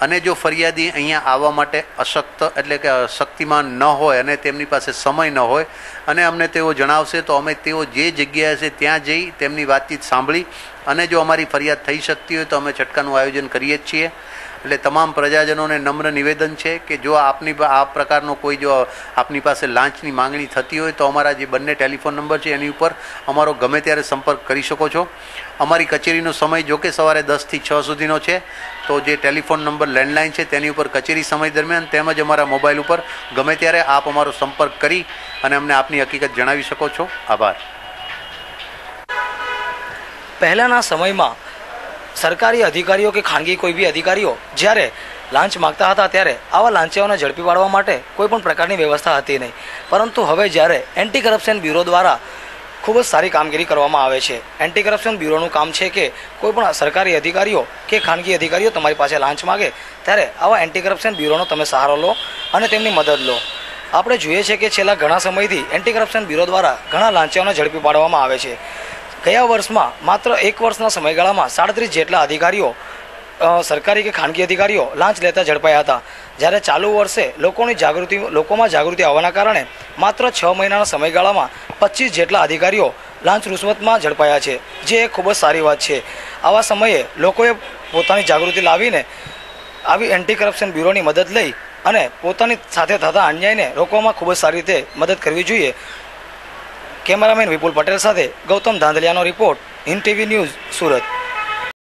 અને જો ફરિયાદી અહીંયા આવવા માટે અશક્ત એટલે કે શક્તિમાન ન હોય અને તેમની પાસે સમય ન હોય અને અમને તેઓ જણાવશે તો અમે તેઓ જે જગ્યાએ છે ત્યાં જઈ તેમની વાતચીત સાંભળી અને જો અમારી ફરિયાદ થઈ શકતી હોય તો અમે છટકાનું આયોજન કરીએ જ છીએ. એટલે તમામ પ્રજાજનોને નમ્ર નિવેદન છે કે જો આ પ્રકારનો કોઈ જો આપની પાસે લાંચની માંગણી થતી હોય તો અમારા જે બંને ટેલિફોન નંબર છે એની ઉપર અમારો ગમે ત્યારે સંપર્ક કરી શકો છો. અમારી કચેરીનો સમય જો કે સવારે 10 થી 6 સુધીનો છે, તો જે ટેલિફોન નંબર લેન્ડલાઇન છે તેની ઉપર કચેરી સમય દરમિયાન તેમજ અમારા મોબાઈલ ઉપર ગમે ત્યારે આપ અમારો સંપર્ક કરી અને અમને આપની હકીકત જણાવી શકો છો. આભાર. પહેલાંના સમયમાં સરકારી અધિકારીઓ કે ખાનગી કોઈ બી અધિકારીઓ જ્યારે લાંચ માગતા હતા ત્યારે આવા લાંચિયાઓને ઝડપી પાડવા માટે કોઈ પણ પ્રકારની વ્યવસ્થા હતી નહીં. પરંતુ હવે જ્યારે એન્ટી કરપ્શન બ્યુરો દ્વારા ખૂબ જ સારી કામગીરી કરવામાં આવે છે. એન્ટી કરપ્શન બ્યુરોનું કામ છે કે કોઈ પણ સરકારી અધિકારીઓ કે ખાનગી અધિકારીઓ તમારી પાસે લાંચ માગે ત્યારે આવા એન્ટી કરપ્શન બ્યુરોનો તમે સહારો લો અને તેમની મદદ લો. આપણે જોઈએ છીએ કે છેલ્લા ઘણા સમયથી એન્ટી કરપ્શન બ્યુરો દ્વારા ઘણા લાંચિયાઓને ઝડપી પાડવામાં આવે છે. ગયા વર્ષમાં માત્ર 1 વર્ષના સમયગાળામાં 37 જેટલા અધિકારીઓ સરકારી કે ખાનગી અધિકારીઓ લાંચ લેતા ઝડપાયા હતા. જ્યારે ચાલુ વર્ષે લોકોમાં જાગૃતિ આવવાના કારણે માત્ર 6 મહિનાના સમયગાળામાં 25 જેટલા અધિકારીઓ લાંચ રૂશ્વતમાં ઝડપાયા છે, જે ખૂબ જ સારી વાત છે. આવા સમયે લોકોએ પોતાની જાગૃતિ લાવીને આવી એન્ટી કરપ્શન બ્યુરોની મદદ લઈ અને પોતાની સાથે થતા અન્યાયને રોકવામાં ખૂબ જ સારી રીતે મદદ કરવી જોઈએ. કેમેરામેન વિપુલ પટેલ સાથે ગૌતમ ધાંધલિયાનો રિપોર્ટ હિન્દ ટીવી ન્યૂઝ સુરત.